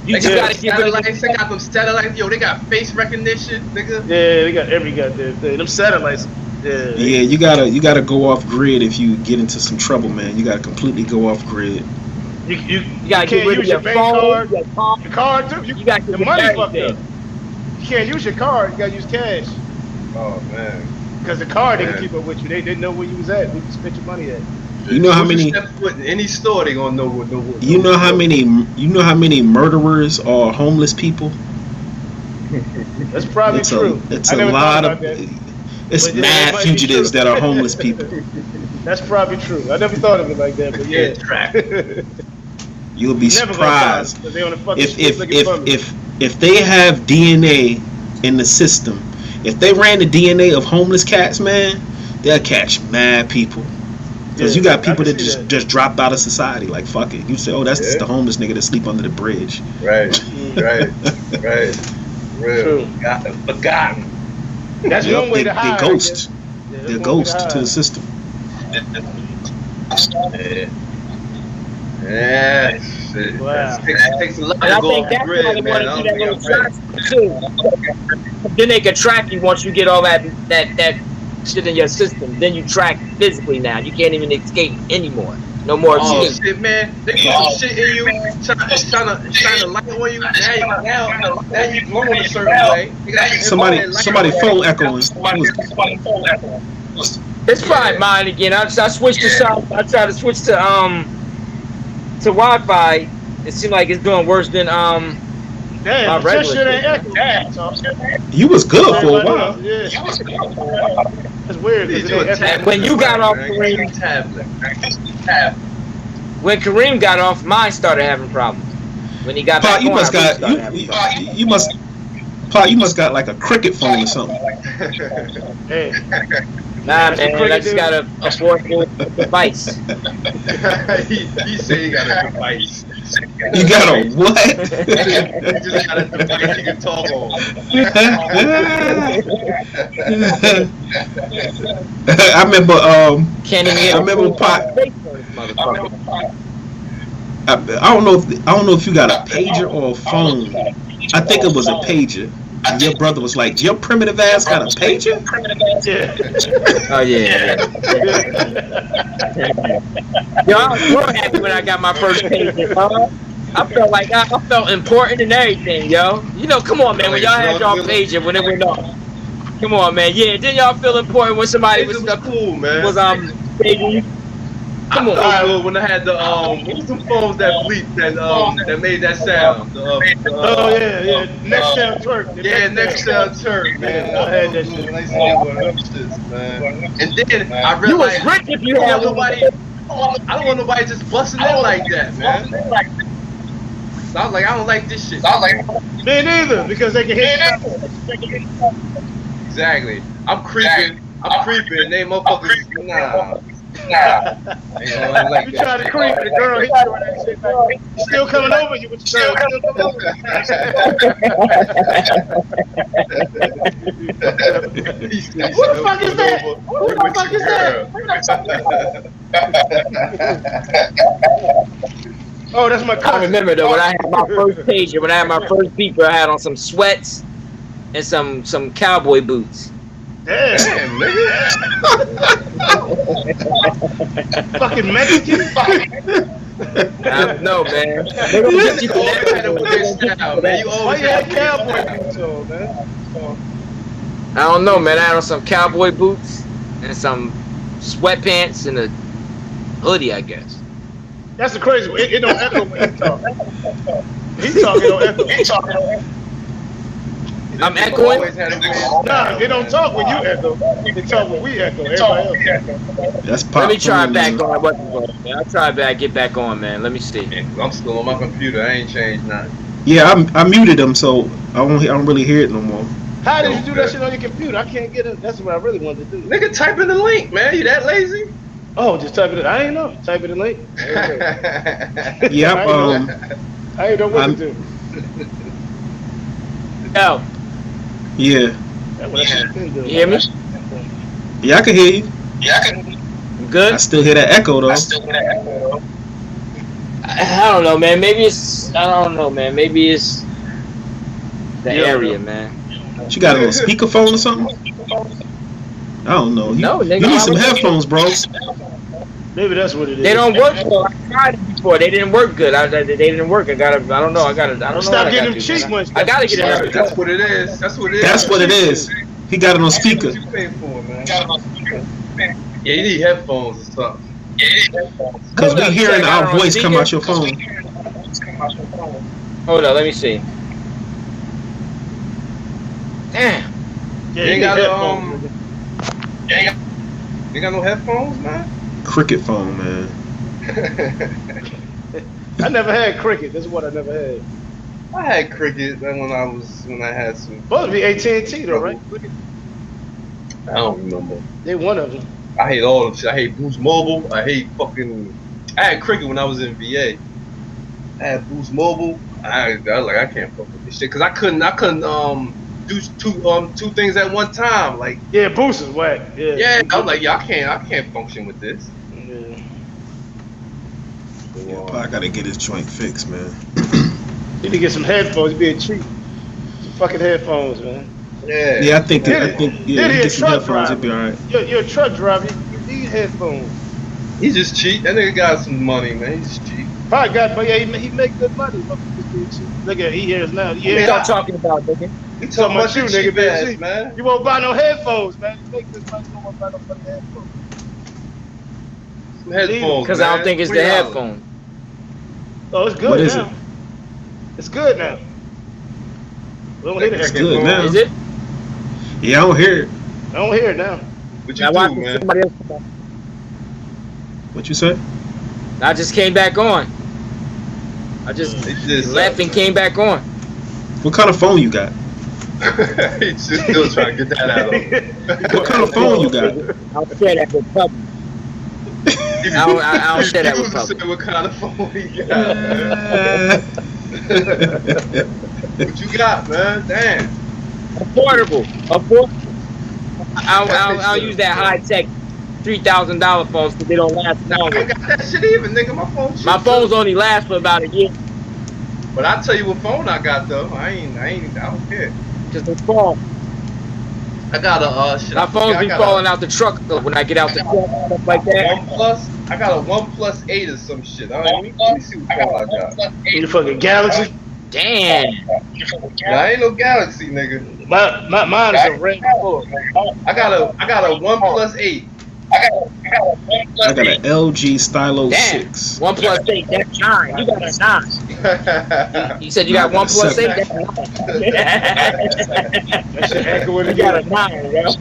You just gotta get rid of satellites. They got them satellites. Yo, they got face recognition, nigga. Yeah, they got every goddamn thing. Them satellites. Yeah, you gotta go off grid if you get into some trouble, man. You gotta completely go off grid. You gotta can't get rid use of your your bank phone, card. your Your card too. You got the money fucked up. You can't use your card. You gotta use cash. Oh man. Because the card didn't keep up with you. They didn't know where you was at. Where you spent your money at. You know how many? Step foot in any store, they gonna know what. You know how many murderers are homeless people? That's probably true. It's a lot of. It's mad fugitives that are homeless people. That's probably true. I never thought of it like that, but yeah. You'll be surprised if they have DNA in the system. If they ran the DNA of homeless cats, man, they'll catch mad people. Because you got people that just dropped out of society. Like, fuck it. You say, oh, that's just the homeless nigga that sleep under the bridge. Right. Real. Forgotten. That's one way to hide. They ghost. They're ghost to the system. Yeah. Wow. It takes a lot And I to go think off that's the why grid, they man. want to do that little track too. Then they can track you once you get all that shit in your system. Then you track physically now. You can't even escape anymore. No more escape. Shit, man. They put some shit in you, trying to light on you. Now you glowing a certain way. Somebody phone echoing. It's probably mine again. I switched to some. I tried to switch to Wi-Fi. It seemed like it's doing worse than Damn, my regular. You was good for a while. Yeah. That's weird. And when you got off Kareem, when Kareem got off, mine started having problems. When he got back on, you must got like a cricket phone or something. Hey. Nah, man, I just got a portable device. he said he got a device. You got a what? He just got a device you can talk on. I remember. Can't even get I remember I don't know if you got a pager or a phone. I think it was a pager. And your brother was like, "Your primitive ass got a pager?" Yeah. Oh yeah. Yo, I was real happy when I got my first pager. I felt like I felt important and everything, yo. You know, come on, man. When y'all had y'all page and when it went off, come on, man. Yeah, didn't y'all feel important when somebody was cool, man. staging? Come on. I felt good when I had the what was the phones that bleep that made that sound? Oh yeah. Next down twerk. Next down twerk, man. I had that shit. I used to get one of them shits, man. And then I realized You was rich if you had nobody. I don't want nobody just busting in like that, man. So I was like, I don't like this shit. Me neither, because they can hit Exactly. I'm creeping. They motherfuckers. Nah. You try to creep, the girl hit you on that shit. Like, still coming over you, but you still coming over. What the fuck is that? What the fuck is that? Oh, that's my cousin. I remember though when I had my first pager, when I had my first beeper, I had on some sweats and some cowboy boots. Damn, nigga. Fucking Mexican. No, man. Why you had cowboy boots on, man? I don't know, man. I had on some cowboy boots and some sweatpants and a hoodie, I guess. That's the crazy one. It don't echo when he talk. He talking, it don't echo. I'm echoing? Nah, they don't talk when you echo. They talk when we echo. Everybody else echo. That's pop. Let me try back on. I'll try get back on, man. Let me see. I'm still on my computer. I ain't changed nothing. Yeah, I muted them, so I don't really hear it no more. How did you do that shit on your computer? I can't get it. That's what I really wanted to do. Nigga, type in the link, man. You that lazy? Oh, just type it in. I ain't know. Type it in link. Yep. I ain't know what to do. Yo. Yeah. You hear me? Yeah, I can hear you. Good? I still hear that echo though. I don't know, man. Maybe it's the area, man. You got a little speakerphone or something? I don't know. No, you need some headphones, bro. Maybe that's what it is. They don't work. I tried it before. They didn't work good. They didn't work. I don't know. Stop getting them cheap ones. I gotta get it. That's what it is. That's what it is. He got it on speaker. What you pay for, man? Yeah, you need headphones or something. Because we hearing our voice come out your phone. Hold on, let me see. Damn. Yeah, you ain't got You got no headphones, man? Cricket phone, man. I never had cricket. That's what I never had. I had cricket when I had some. Supposed to be AT&T though, right? I don't remember. They one of them. I hate all of shit. I hate Boost Mobile. I hate fucking. I had cricket when I was in VA. I had Boost Mobile. I was like, I can't fuck with this shit because I couldn't do two things at one time. Like, yeah, Boost is whack. Yeah. I was like, I can't function with this. Yeah, I gotta get his joint fixed, man. You need to get some headphones. Being cheap. Some fucking headphones, man. Yeah, I think get some headphones. It'd be alright. You're a truck driver. You need headphones. He's just cheap. That nigga got some money, man. He's cheap. Probably got, but yeah, he make good money. Look at he hears now. Yeah, what y'all talking about, nigga? You talking about you, nigga, ass, man. You won't buy no headphones, man. You make this money, you won't buy no fucking headphones. Some headphones, because I don't think it's the headphone. Oh, it's good what is now. It? It's good now. It's good now. Is it? Yeah, I don't hear it. I don't hear it now. What you do, man? What you say? I just came back on. I just left and came back on. What kind of phone you got? He's still trying to get that out of him. What kind of phone you got? I'll share that with public. I'll share that with public. What kind of phone he got? What you got, man? Damn. Affordable. I'll use that high tech $3,000 phones because they don't last long. I ain't got that shit even, nigga. My phone. My phones only last for about a year. But I'll tell you what phone I got though. I don't care. Just they fall. I got a shit. My phones be falling out the truck when I get out the truck, stuff like that. I got a OnePlus 8 or some shit. Let me see what phone I got. You fucking Galaxy? Damn. Nah, I ain't no Galaxy, nigga. Mine is a Red 4. I got a OnePlus 8. I got an LG Stylo Damn. 6. OnePlus 8, that's 9. You got a 9. You said you got OnePlus 8, that's 9. That shit echoing You got a again. 9, yo.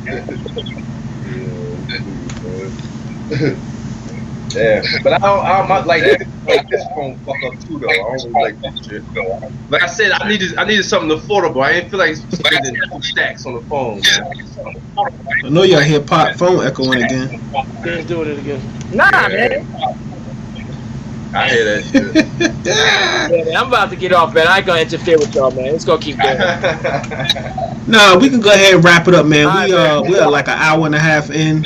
Yeah, but I don't like this phone fuck up too though. I don't really like this shit. Like I said, I needed something affordable. I didn't feel like spending 2 stacks on the phone, man. I know y'all hear Pop phone echoing again. He's doing it again. Nah, man. I hear that shit. Yeah, man. I'm about to get off, man. I ain't gonna interfere with y'all, man. Let's go keep going. Nah, we can go ahead and wrap it up, man. All We right, we are like an hour and a half in.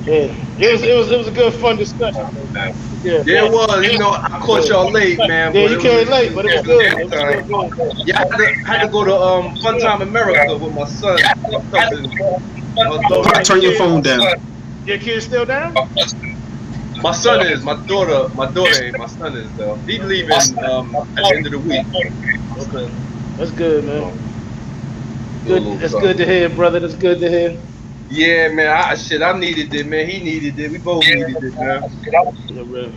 Yeah, it was a good fun discussion. Yeah, Yeah, it was. You know, I caught y'all late, man. Yeah, but you it came was- late, but it was good. It was good. Yeah, I had to go to Fun Time America with my son. Cousin. Pop, turn your phone down. Your kid's still down? My son is. My daughter ain't. My son is though. He leaving at the end of the week. Okay, that's good, man. Good. That's good to hear, brother. That's good to hear. Yeah, man. I needed it, man. He needed it. We both needed it, man. Yeah, really.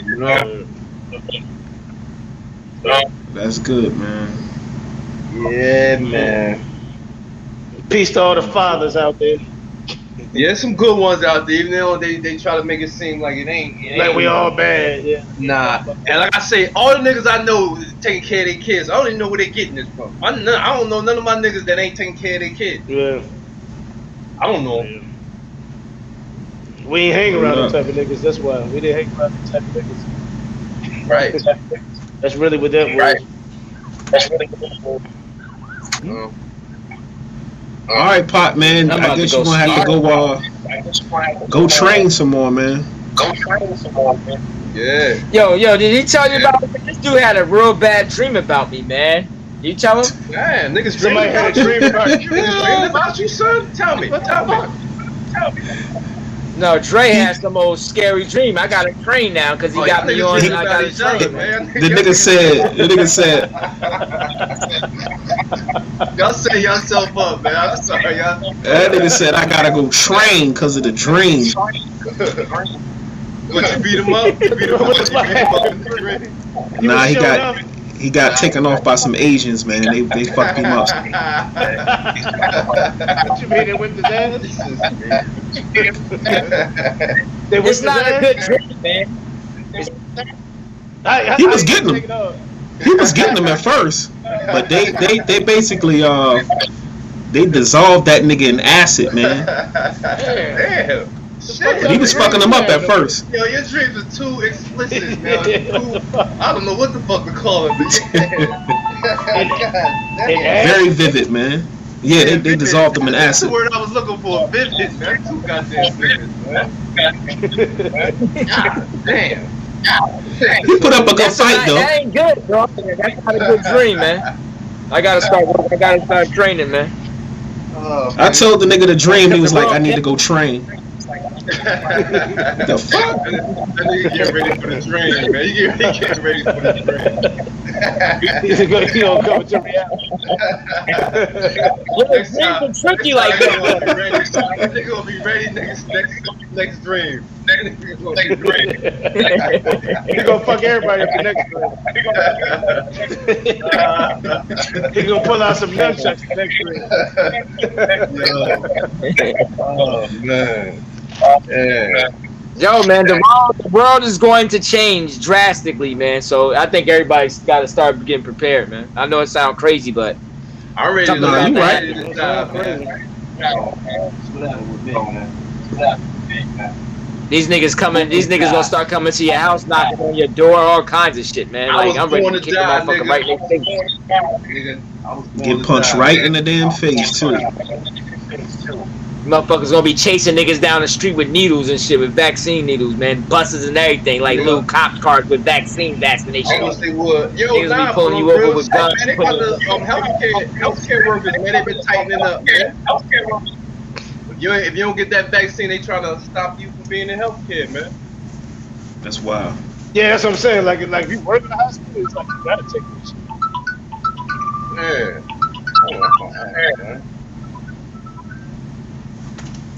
You know? That's good, man. Yeah, man. Peace to all the fathers out there. Yeah, there's some good ones out there. Even though they try to make it seem like it ain't. Like we all bad, yeah. Nah, and like I say, all the niggas I know taking care of their kids. I don't even know where they getting this from. I don't know none of my niggas that ain't taking care of their kids. Yeah. I don't know. We ain't hang around them type of niggas. That's why we didn't hang around them type of niggas. Right. That's really what that was. All right, Pop, man. I'm I about guess to you're go gonna have to go train some more, man. Yeah. Yo, did he tell you about this dude had a real bad dream about me, man? You tell him? Man, niggas Somebody had a dream about you. Niggas dreaming about you, son? Tell me. No, Dre had some old scary dream. I got to train now because he got me on. I got to train. man. The nigga said, Y'all set yourself up, man. I'm sorry, y'all. that nigga said, I gotta go train because of the dream. What, you beat him up? You beat him up? Nah, he got taken off by some Asians, man. They fucked him up. What you mean they whipped his ass? They whipped It's Oh, not his a ass? good dream, man. He was getting them. He was getting them at first, but they basically they dissolved that nigga in acid, man. Damn. Shit. But he was fucking them up at first. Yo, your dreams are too explicit, man. I don't know what the fuck to call it, man. Very vivid, man. Yeah, they dissolved them in That's the acid. word I was looking for. Vivid, man. Too goddamn vivid, man. God damn. He put up a good fight, though. That ain't good, bro. That's not a good dream, man. I gotta start training, man. I told the nigga to dream. He was like, I need to go train. The fuck? That nigga get ready for the dream, man. He get ready for the dream. He's gonna come to reality. Dreams are tricky like that. Nigga gonna be ready next dream. Nigga gonna be ready. He gonna fuck everybody up the next dream. He gonna pull out some nunchucks the next dream. Oh man. Yeah. Yo, man, the world is going to change drastically, man. So I think everybody's got to start getting prepared, man. I know it sounds crazy, but I'm ready to Nah, you right. this job, man. these niggas gonna start coming to your house, knocking on your door, all kinds of shit, man. Like I'm ready to kick the motherfucker right in the face. Get punched right in the damn face, too. Motherfuckers gonna be chasing niggas down the street with needles and shit, with vaccine needles, man, buses and everything, like little cop cars with vaccine vaccination. I wish they would. Yo, Niggas be nah, pulling you for over real with shit, guns, man. They got the healthcare workers, man. They been tightening up, man. if you don't get that vaccine, they try to stop you from being in healthcare, man. That's wild. Yeah, that's what I'm saying. Like if you work in the hospital, it's like you gotta take this shit. Yeah. Oh, that's all right, man.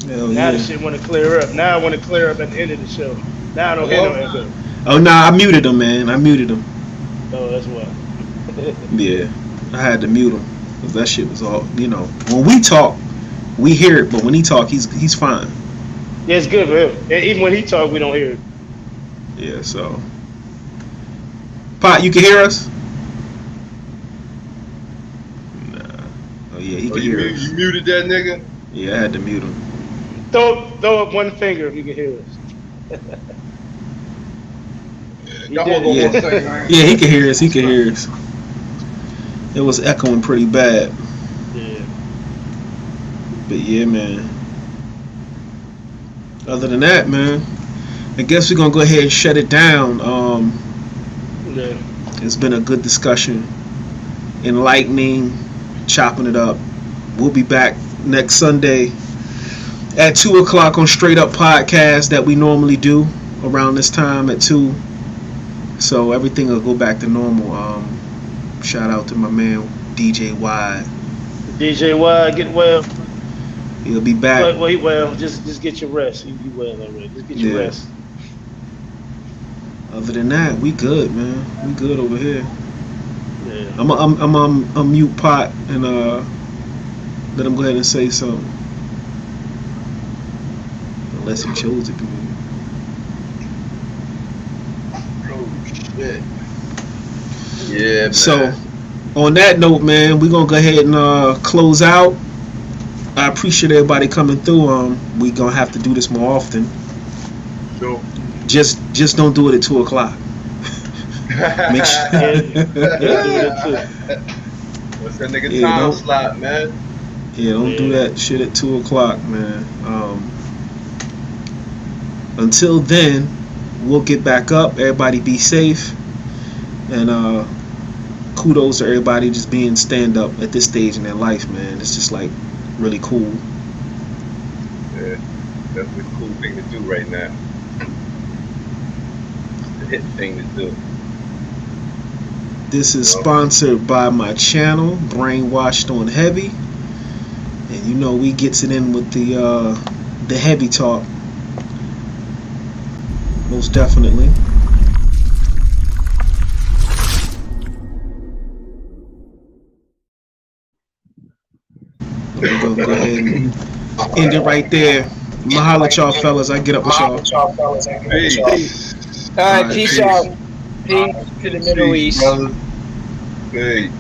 Hell Now the yeah. shit want to clear up. Now I want to clear up at the end of the show. Now I don't hear no echo. Oh nah, I muted him, man. I muted him. Oh, that's why. Yeah, I had to mute him because that shit was all. You know, when we talk, we hear it, but when he talk, he's fine. Yeah, it's good for him. And even when he talk, we don't hear it. Yeah, so. Pot, you can hear us? Nah. Oh yeah, he can hear us. You muted that nigga? Yeah, I had to mute him. Throw up one finger if you can hear us. Y'all hold on Yeah. one second, man. Yeah, he can hear us. He can hear us. It was echoing pretty bad, Yeah. but yeah, man. Other than that, man, I guess we're gonna go ahead and shut it down. Yeah. It's been a good discussion, enlightening, chopping it up. We'll be back next Sunday at 2 o'clock on Straight Up Podcast that we normally do around this time at 2. So everything will go back to normal. Shout out to my man DJ Y. DJ Y, get well. He'll be back. Well, he well. Just get your rest. He well already. Just get your Yeah. rest. Other than that, we good, man. We good over here. Yeah. I'm mute Pot and let him go ahead and say something. Unless he chose to do it. Oh shit. Yeah, man. So, on that note, man, we're gonna go ahead and close out. I appreciate everybody coming through. We gonna have to do this more often. Sure. Just don't do it at 2 o'clock. Make sure. What's that nigga Yeah, time don't- slot, man? Yeah, don't do that shit at 2 o'clock, man. Until then, we'll get back up. Everybody be safe. And kudos to everybody just being stand up at this stage in their life, man. It's just like really cool. Yeah, that's the cool thing to do right now. The hit thing to do. This is sponsored by my channel, Brainwashed on Heavy. And you know we gets it in with the heavy talk. Most definitely. We're gonna go ahead and end it right there. I'ma holler at y'all fellas. I get up with y'all. Peace. All right, Alright, peace peace. out. Peace to the Middle Peace, East. brother. Peace.